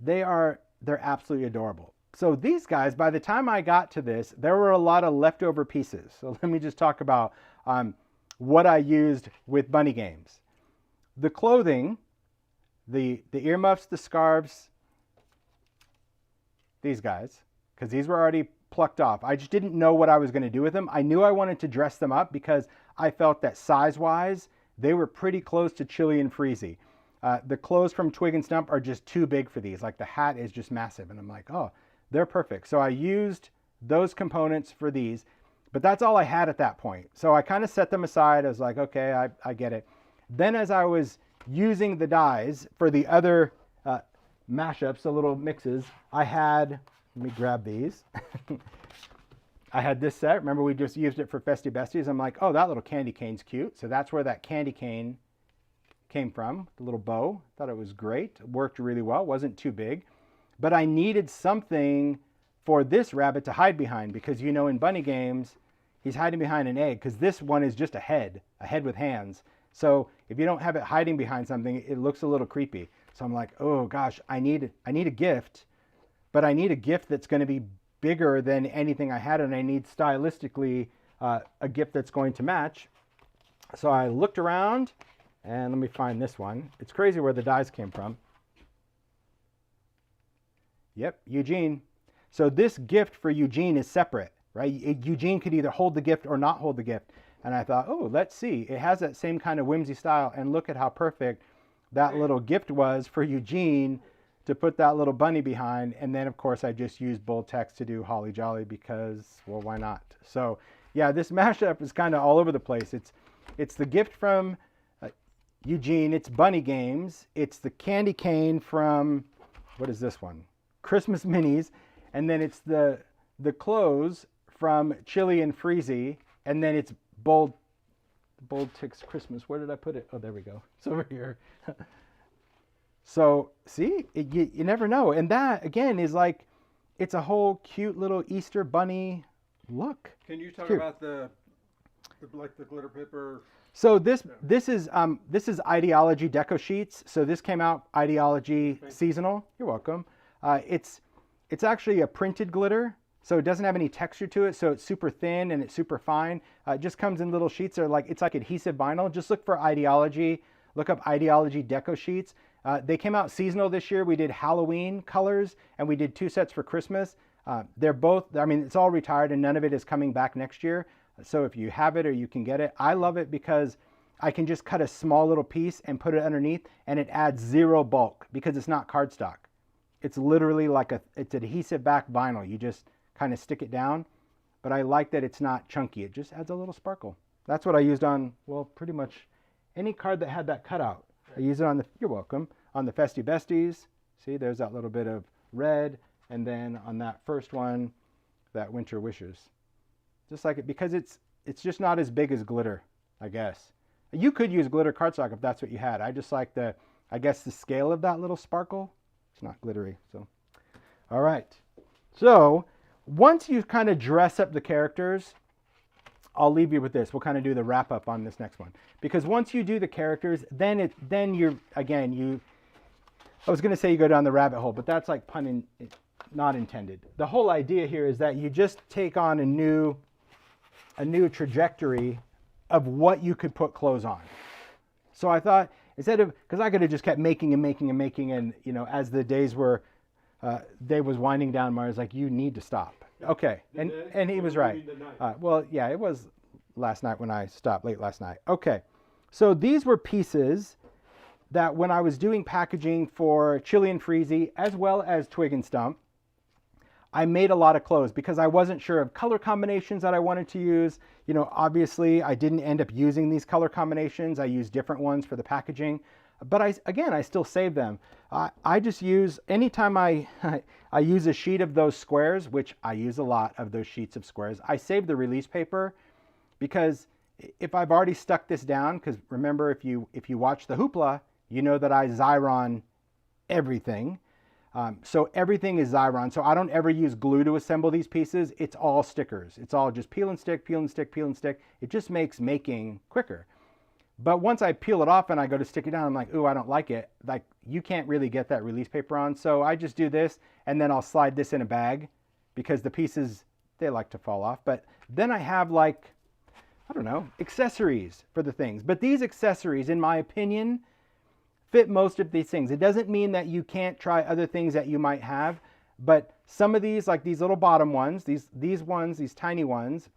S1: they're absolutely adorable. So these guys, by the time I got to this, there were a lot of leftover pieces. So let me just talk about what I used with bunny games. The clothing, the earmuffs, the scarves, these guys, because these were already plucked off. I just didn't know what I was going to do with them. I knew I wanted to dress them up because I felt that size-wise, they were pretty close to Chili and Freezy. The clothes from Twig and Stump are just too big for these. Like the hat is just massive. And I'm like, oh, they're perfect. So I used those components for these, but that's all I had at that point. So I kind of set them aside. I was like, okay, I get it. Then as I was using the dyes for the other mashups, the little mixes, I had, let me grab these. I had this set. Remember, we just used it for Festive Besties. I'm like, oh, that little candy cane's cute. So that's where that candy cane came from, the little bow. Thought it was great. It worked really well. Wasn't too big. But I needed something for this rabbit to hide behind because, you know, in bunny games, he's hiding behind an egg because this one is just a head with hands. So if you don't have it hiding behind something, it looks a little creepy. So I'm like, oh gosh, I need a gift, but I need a gift that's going to be bigger than anything I had, and I need stylistically a gift that's going to match. So I looked around, and let me find this one. It's crazy where the dies came from. Yep, Eugene. So this gift for Eugene is separate, right? Eugene could either hold the gift or not hold the gift. And I thought, oh, let's see. It has that same kind of whimsy style, and look at how perfect that little gift was for Eugene to put that little bunny behind. And then, of course, I just used bold text to do Holly Jolly because, well, why not? So, yeah, this mashup is kind of all over the place. It's the gift from Eugene. It's bunny games. It's the candy cane from, what is this one? Christmas minis. And then it's the clothes from Chili and Freezy. And then it's bold ticks Christmas. Where did I put it? Oh, there we go. It's over here. So see, you never know. And that again is like, it's a whole cute little Easter bunny look.
S2: Can you talk
S1: Here.
S2: about the glitter paper?
S1: So this is Ideology deco sheets. So this came out Ideology seasonal. You're welcome. It's actually a printed glitter. So it doesn't have any texture to it, so it's super thin and it's super fine. It just comes in little sheets. It's like adhesive vinyl. Just look for Ideology. Look up Ideology deco sheets. They came out seasonal this year. We did Halloween colors, and we did 2 sets for Christmas. They're both, I mean, it's all retired, and none of it is coming back next year. So if you have it or you can get it, I love it because I can just cut a small little piece and put it underneath, and it adds 0 bulk because it's not cardstock. It's literally like it's adhesive back vinyl. You just kind of stick it down, but I like that it's not chunky. It just adds a little sparkle. That's what I used on, well, pretty much any card that had that cutout. I use it on you're welcome, on the Festive Besties. See, there's that little bit of red, and then on that first one, that Winter Wishes. Just like it, because it's just not as big as glitter, I guess. You could use glitter cardstock if that's what you had. I just like the scale of that little sparkle. It's not glittery, so. All right, so once you kind of dress up the characters, I'll leave you with this. We'll kind of do the wrap up on this next one. Because once you do the characters, then you're, again, I was going to say you go down the rabbit hole, but that's like not intended. The whole idea here is that you just take on a new trajectory of what you could put clothes on. So I thought, instead of, because I could have just kept making and making and making, and, you know, as the days was winding down, Mario's like, you need to stop. Okay, and he was right. Well, yeah, it was last night when I stopped late last night. Okay, so these were pieces that when I was doing packaging for Chili and Freezy, as well as Twig and Stump, I made a lot of clothes because I wasn't sure of color combinations that I wanted to use. You know, obviously I didn't end up using these color combinations. I used different ones for the packaging, but I still save them. I just use, anytime I use a sheet of those squares, which I use a lot of those sheets of squares, I save the release paper, because if I've already stuck this down, because remember, if you watch the Hoopla, you know that I Xyron everything. So everything is Xyron. So I don't ever use glue to assemble these pieces. It's all stickers. It's all just peel and stick, peel and stick, peel and stick. It just makes making quicker. But once I peel it off and I go to stick it down, I'm like, ooh, I don't like it. Like, you can't really get that release paper on. So I just do this, and then I'll slide this in a bag because the pieces, they like to fall off. But then I have, like, I don't know, accessories for the things. But these accessories, in my opinion, fit most of these things. It doesn't mean that you can't try other things that you might have, but some of these, like these little bottom ones, these ones, these tiny ones,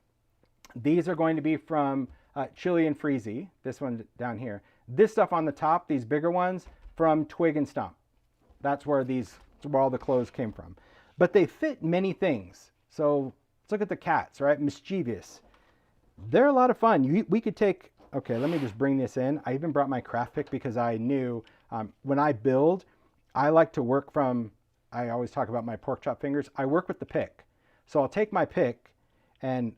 S1: these are going to be from Chili and Freezy, this one down here. This stuff on the top, these bigger ones, from Twig and Stump. That's where all the clothes came from. But they fit many things. So let's look at the cats, right? Mischievous. They're a lot of fun. We could take, okay, let me just bring this in. I even brought my craft pick because I knew when I build, I like to work from, I always talk about my pork chop fingers. I work with the pick. So I'll take my pick and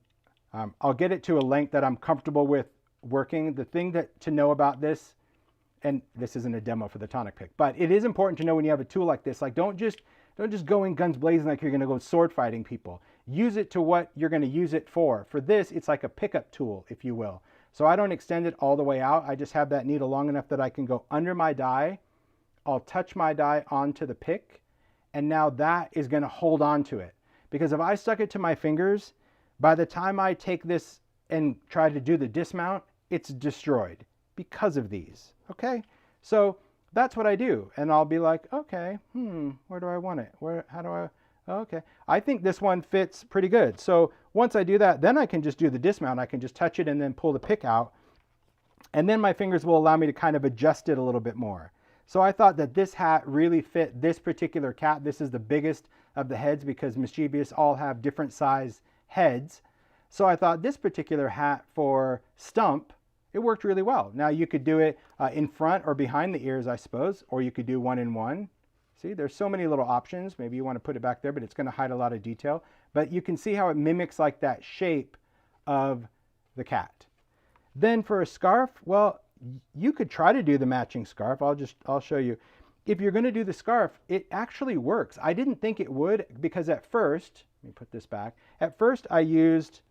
S1: I'll get it to a length that I'm comfortable with working. The thing to know about this, and this isn't a demo for the tonic pick, but it is important to know when you have a tool like this, like don't just go in guns blazing like you're going to go sword fighting people. Use it to what you're going to use it for. For this, it's like a pickup tool, if you will. So I don't extend it all the way out. I just have that needle long enough that I can go under my die. I'll touch my die onto the pick, and now that is going to hold on to it. Because if I stuck it to my fingers, by the time I take this and try to do the dismount, it's destroyed because of these, okay? So that's what I do. And I'll be like, okay, where do I want it? Okay. I think this one fits pretty good. So once I do that, then I can just do the dismount. I can just touch it and then pull the pick out. And then my fingers will allow me to kind of adjust it a little bit more. So I thought that this hat really fit this particular cat. This is the biggest of the heads because Mischievous all have different size heads. So I thought this particular hat for Stump, it worked really well. Now you could do it in front or behind the ears, I suppose, or you could do one in one. See, there's so many little options. Maybe you want to put it back there, but it's going to hide a lot of detail. But you can see how it mimics like that shape of the cat. Then for a scarf, well, you could try to do the matching scarf. I'll show you. If you're going to do the scarf, it actually works. I didn't think it would because at first, let me put this back. At first I used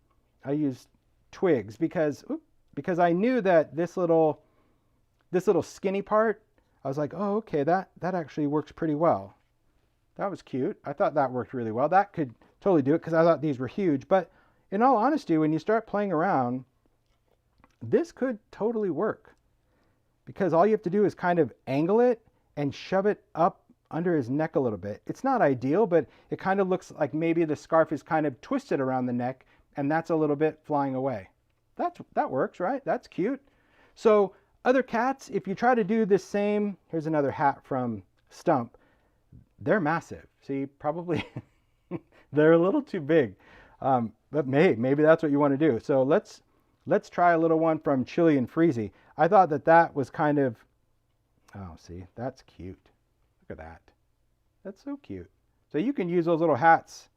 S1: twigs because I knew that this little skinny part, I was like, oh, okay, that actually works pretty well. That was cute. I thought that worked really well. That could totally do it because I thought these were huge. But in all honesty, when you start playing around, this could totally work because all you have to do is kind of angle it and shove it up under his neck a little bit. It's not ideal, but it kind of looks like maybe the scarf is kind of twisted around the neck and that's a little bit flying away. That works, right? That's cute. So other cats, if you try to do this same, here's another hat from Stump. They're massive. See, probably they're a little too big, but maybe that's what you want to do. So let's try a little one from Chili and Freezy. I thought that was kind of, oh, see, that's cute. Look at that. That's so cute. So you can use those little hats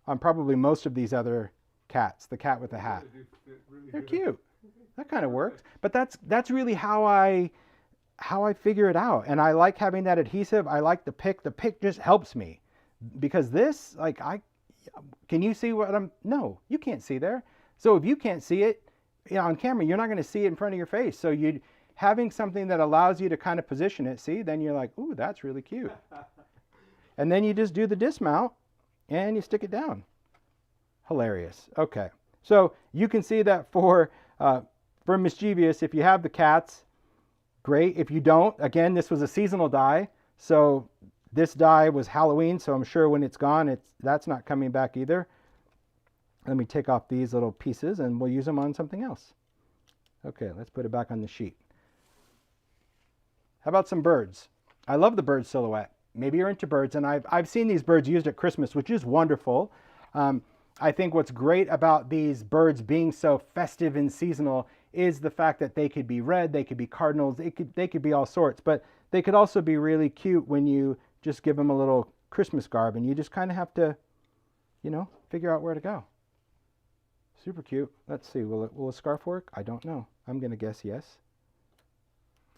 S1: on probably most of these other cats. The cat with the hat. They're cute. That kind of works. But that's really how I figure it out. And I like having that adhesive. I like the pick. The pick just helps me because this, like, can you see what no, you can't see there. So if you can't see it, on camera, you're not going to see it in front of your face. So having something that allows you to kind of position it, see, then you're like, ooh, that's really cute. And then you just do the dismount and you stick it down. Hilarious. Okay. So you can see that for Mischievous, if you have the cats, great. If you don't, again, this was a seasonal die. So this die was Halloween. So I'm sure when it's gone, that's not coming back either. Let me take off these little pieces and we'll use them on something else. Okay, let's put it back on the sheet. How about some birds? I love the bird silhouette. Maybe you're into birds, and I've seen these birds used at Christmas, which is wonderful. I think what's great about these birds being so festive and seasonal is the fact that they could be red, they could be cardinals, they could be all sorts, but they could also be really cute when you just give them a little Christmas garb, and you just kind of have to, figure out where to go. Super cute. Let's see, will a scarf work? I don't know. I'm going to guess yes.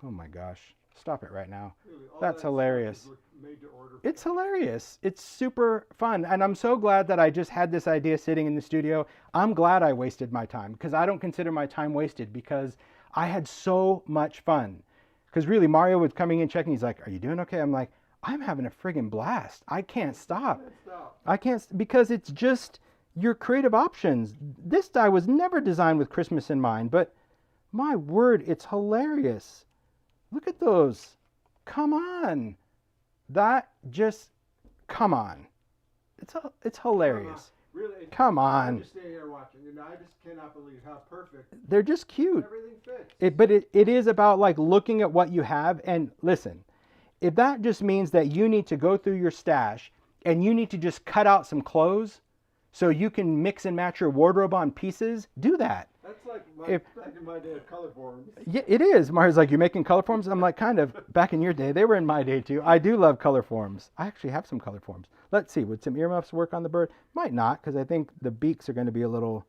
S1: Oh my gosh. Stop it right now. Really, that's hilarious. Made to order. It's hilarious. It's super fun. And I'm so glad that I just had this idea sitting in the studio. I'm glad I wasted my time because I don't consider my time wasted because I had so much fun. Because really, Mario was coming in checking. He's like, "Are you doing okay?" I'm like, "I'm having a friggin' blast. I can't stop. I can't, because it's just your creative options. This die was never designed with Christmas in mind, but my word, it's hilarious. Look at those. Come on. That just, come on. It's hilarious.
S2: Really?
S1: Come on.
S2: I'm just sitting here watching, and I just cannot believe how perfect
S1: They're just cute.
S2: everything fits.
S1: But it is about like looking at what you have. And listen, if that just means that you need to go through your stash and you need to just cut out some clothes so you can mix and match your wardrobe on pieces, do that.
S2: That's like back in my day of color forms.
S1: Yeah, it is. Mario's like, "You're making color forms?" I'm like, kind of. Back in your day, they were in my day too. I do love color forms. I actually have some color forms. Let's see. Would some earmuffs work on the bird? Might not, because I think the beaks are going to be a little,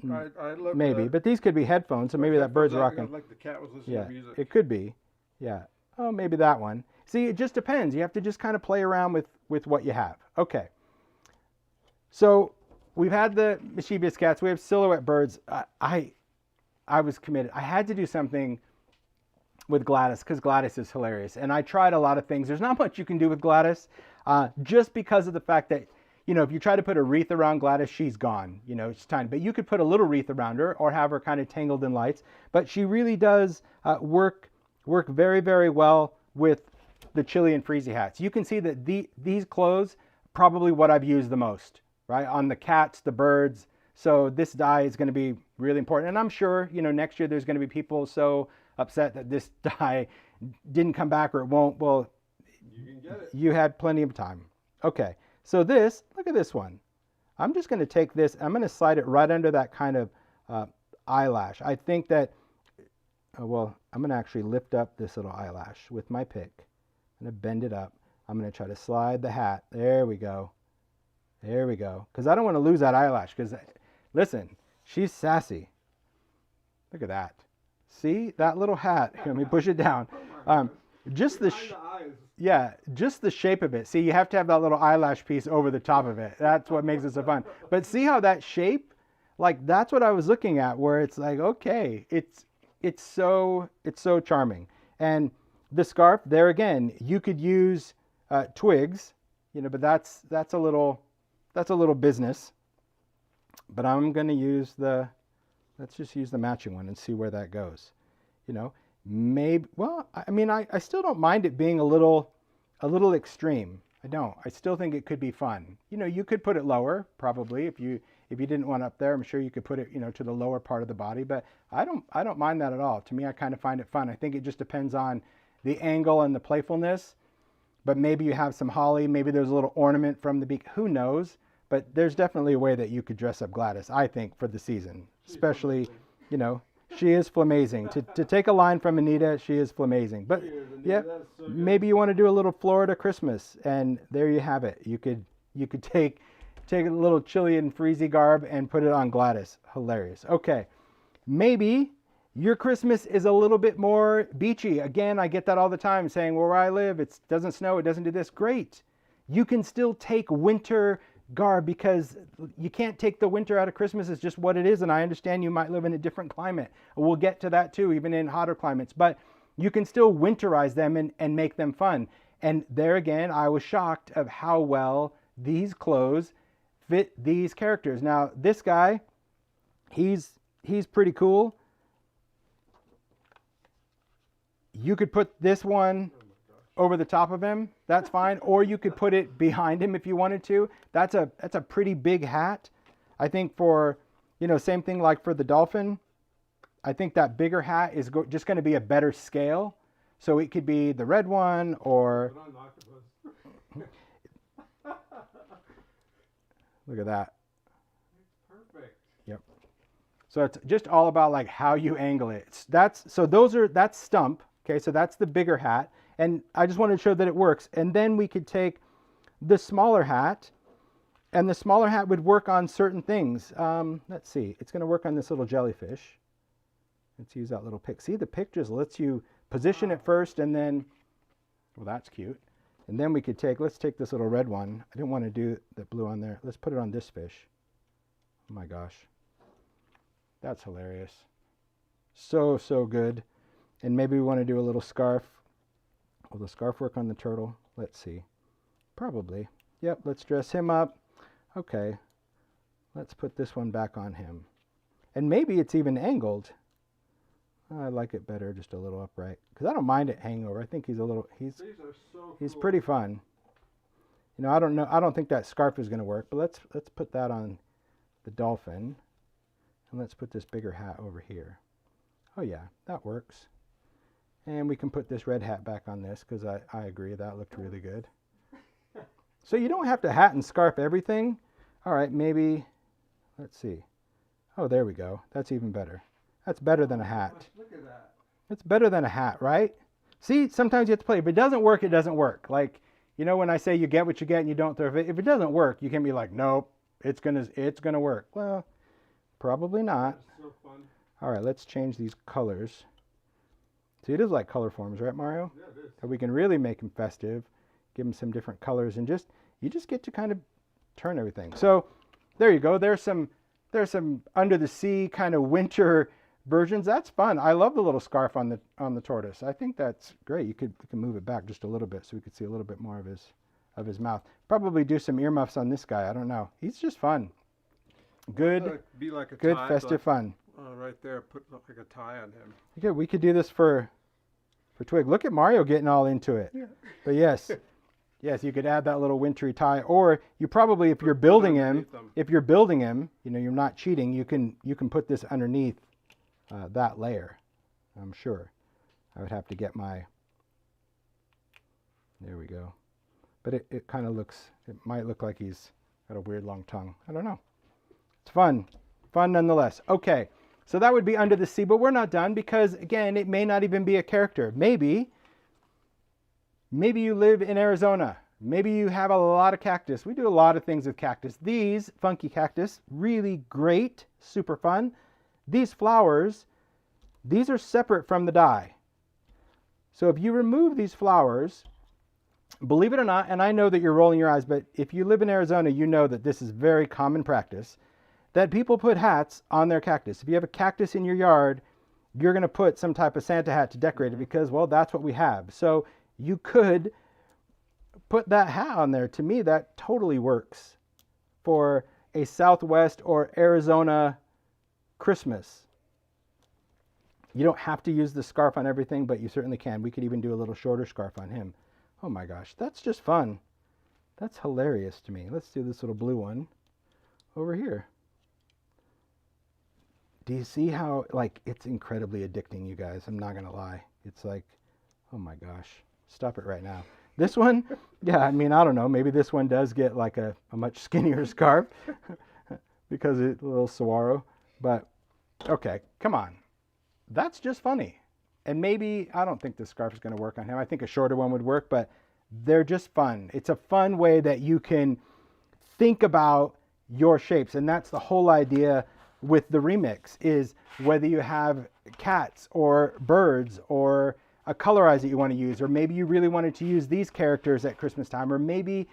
S2: I love
S1: maybe.
S2: that.
S1: But these could be headphones, so maybe that bird's
S2: Like-
S1: rocking.
S2: Like the cat was listening
S1: Yeah,
S2: to music.
S1: it could be. Yeah. Oh, maybe that one. See, it just depends. You have to just kind of play around with what you have. Okay. So we've had the mischievous cats. We have silhouette birds. I was committed. I had to do something with Gladys because Gladys is hilarious. And I tried a lot of things. There's not much you can do with Gladys just because of the fact that, if you try to put a wreath around Gladys, she's gone. It's tiny. But you could put a little wreath around her or have her kind of tangled in lights. But she really does work very, very well with the Chili and Freezy hats. You can see that these clothes, probably what I've used the most, right? On the cats, the birds. So this die is going to be really important. And I'm sure, next year there's going to be people so upset that this die didn't come back or it won't. Well,
S2: You can get it.
S1: you had plenty of time. Okay. So look at this one. I'm just going to take this. I'm going to slide it right under that kind of eyelash. I think that, I'm going to actually lift up this little eyelash with my pick. I'm going to bend it up. I'm going to try to slide the hat. There we go. There we go. Because I don't want to lose that eyelash. Because, listen, she's sassy. Look at that. See that little hat? Here, let me push it down. Just the just the shape of it. See, you have to have that little eyelash piece over the top of it. That's what makes it so fun. But see how that shape, like that's what I was looking at, where it's like, okay, it's so charming. And the scarf, there again, you could use twigs, but that's a little business. But I'm going to use let's just use the matching one and see where that goes. Maybe, I still don't mind it being a little extreme. I don't. I still think it could be fun. You could put it lower, probably, if you didn't want up there. I'm sure you could put it, to the lower part of the body, but I don't mind that at all. To me, I kind of find it fun. I think it just depends on the angle and the playfulness. But maybe you have some holly, maybe there's a little ornament from the beak, who knows? But there's definitely a way that you could dress up Gladys, I think, for the season. Especially, she is flamazing. To take a line from Anita, she is flamazing. But yeah, maybe you want to do a little Florida Christmas, and there you have it. You could take a little Chili and Freezy garb and put it on Gladys. Hilarious. Okay, maybe your Christmas is a little bit more beachy. Again, I get that all the time, saying, well, where I live, it doesn't snow, it doesn't do this. Great. You can still take winter garb because you can't take the winter out of Christmas. It's just what it is. And I understand you might live in a different climate. We'll get to that too, even in hotter climates. But you can still winterize them and make them fun. And there again, I was shocked of how well these clothes fit these characters. Now, this guy, he's pretty cool. You could put this one over the top of him, that's fine. Or you could put it behind him if you wanted to. That's a pretty big hat. I think for, same thing like for the dolphin. I think that bigger hat is just going to be a better scale. So it could be the red one or... Look at that.
S2: Perfect.
S1: Yep. So it's just all about like how you angle it. That's Stump. Okay, so that's the bigger hat. And I just wanted to show that it works. And then we could take the smaller hat, and the smaller hat would work on certain things. Let's see. It's going to work on this little jellyfish. Let's use that little pick. See, the pick just lets you position it first, and then, well, that's cute. And then we could let's take this little red one. I didn't want to do the blue on there. Let's put it on this fish. Oh my gosh. That's hilarious. So, so good. And maybe we want to do a little scarf. Will the scarf work on the turtle? Let's see. Probably. Yep, let's dress him up. Okay. Let's put this one back on him. And maybe it's even angled. I like it better just a little upright. Because I don't mind it hanging over. I think he's a little,
S2: These are so
S1: he's
S2: cool.
S1: pretty fun. You know, I don't think that scarf is going to work, but let's put that on the dolphin. And let's put this bigger hat over here. Oh yeah, that works. And we can put this red hat back on this because I agree that looked really good. So you don't have to hat and scarf everything. All right, maybe, let's see. Oh, there we go. That's even better. That's better than a hat.
S2: Look at that.
S1: It's better than a hat, right? See, sometimes you have to play. If it doesn't work, it doesn't work. Like, you know, when I say you get what you get and you don't throw it. If it doesn't work, you can be like, nope, it's gonna work. Well, probably not.
S2: That's so fun.
S1: All right, let's change these colors. See, it is like color forms, right, Mario?
S2: Yeah, it is.
S1: So we can really make them festive, give them some different colors, and you just get to kind of turn everything. So there you go. There's some under the sea kind of winter versions. That's fun. I love the little scarf on the tortoise. I think that's great. We can move it back just a little bit so we could see a little bit more of his mouth. Probably do some earmuffs on this guy. I don't know. He's just fun. Good,
S2: Be like a
S1: good
S2: tie,
S1: festive fun.
S2: right there, put like a tie on him.
S1: Yeah, we could do this for Twig. Look at Mario getting all into it.
S2: Yeah.
S1: But yes, you could add that little wintry tie, or you probably, if you're building him, you know, you're not cheating. You can put this underneath that layer. I'm sure. I would have to get my. There we go. But it kind of looks. It might look like he's got a weird long tongue. I don't know. It's fun nonetheless. Okay. So that would be Under the Sea, but we're not done because, again, it may not even be a character. Maybe you live in Arizona. Maybe you have a lot of cactus. We do a lot of things with cactus. These funky cactus, really great, super fun. These flowers, these are separate from the die. So if you remove these flowers, believe it or not, and I know that you're rolling your eyes, but if you live in Arizona, you know that this is very common practice, that people put hats on their cactus. If you have a cactus in your yard, you're going to put some type of Santa hat to decorate it because, well, that's what we have. So you could put that hat on there. To me, that totally works for a Southwest or Arizona Christmas. You don't have to use the scarf on everything, but you certainly can. We could even do a little shorter scarf on him. Oh my gosh, that's just fun. That's hilarious to me. Let's do this little blue one over here. Do you see how, like, it's incredibly addicting, you guys? I'm not going to lie. It's like, oh my gosh. Stop it right now. This one, yeah, I mean, I don't know. Maybe this one does get like a much skinnier scarf because it's a little saguaro. But, okay, come on. That's just funny. And maybe, I don't think this scarf is going to work on him. I think a shorter one would work, but they're just fun. It's a fun way that you can think about your shapes. And that's the whole idea with the remix, is whether you have cats or birds or a colorize that you want to use, or maybe you really wanted to use these characters at Christmas time, or maybe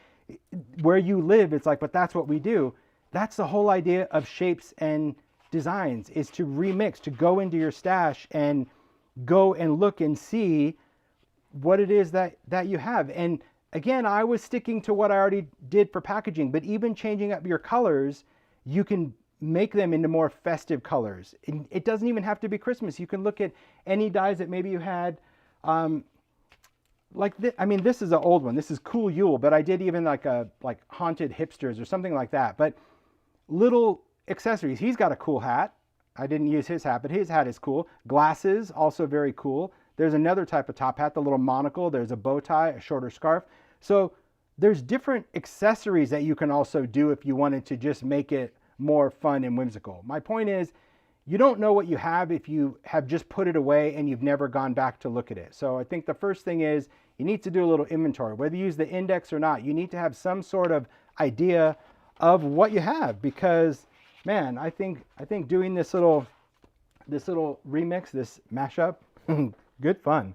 S1: where you live, it's like, but that's what we do. That's the whole idea of shapes and designs, is to remix, to go into your stash and go and look and see what it is that you have. And again, I was sticking to what I already did for packaging, but even changing up your colors, you can make them into more festive colors. And it doesn't even have to be Christmas. You can look at any dies that maybe you had, like this. I mean, this is an old one. This is Cool Yule, but I did even like Haunted Hipsters or something like that. But little accessories. He's got a cool hat. I didn't use his hat, but his hat is cool. Glasses, also very cool. There's another type of top hat, the little monocle. There's a bow tie, a shorter scarf. So there's different accessories that you can also do if you wanted to just make it more fun and whimsical. My point is, you don't know what you have if you have just put it away and you've never gone back to look at it. So I think the first thing is you need to do a little inventory. Whether you use the index or not, you need to have some sort of idea of what you have, because man, I think doing this little remix, this mashup, good fun.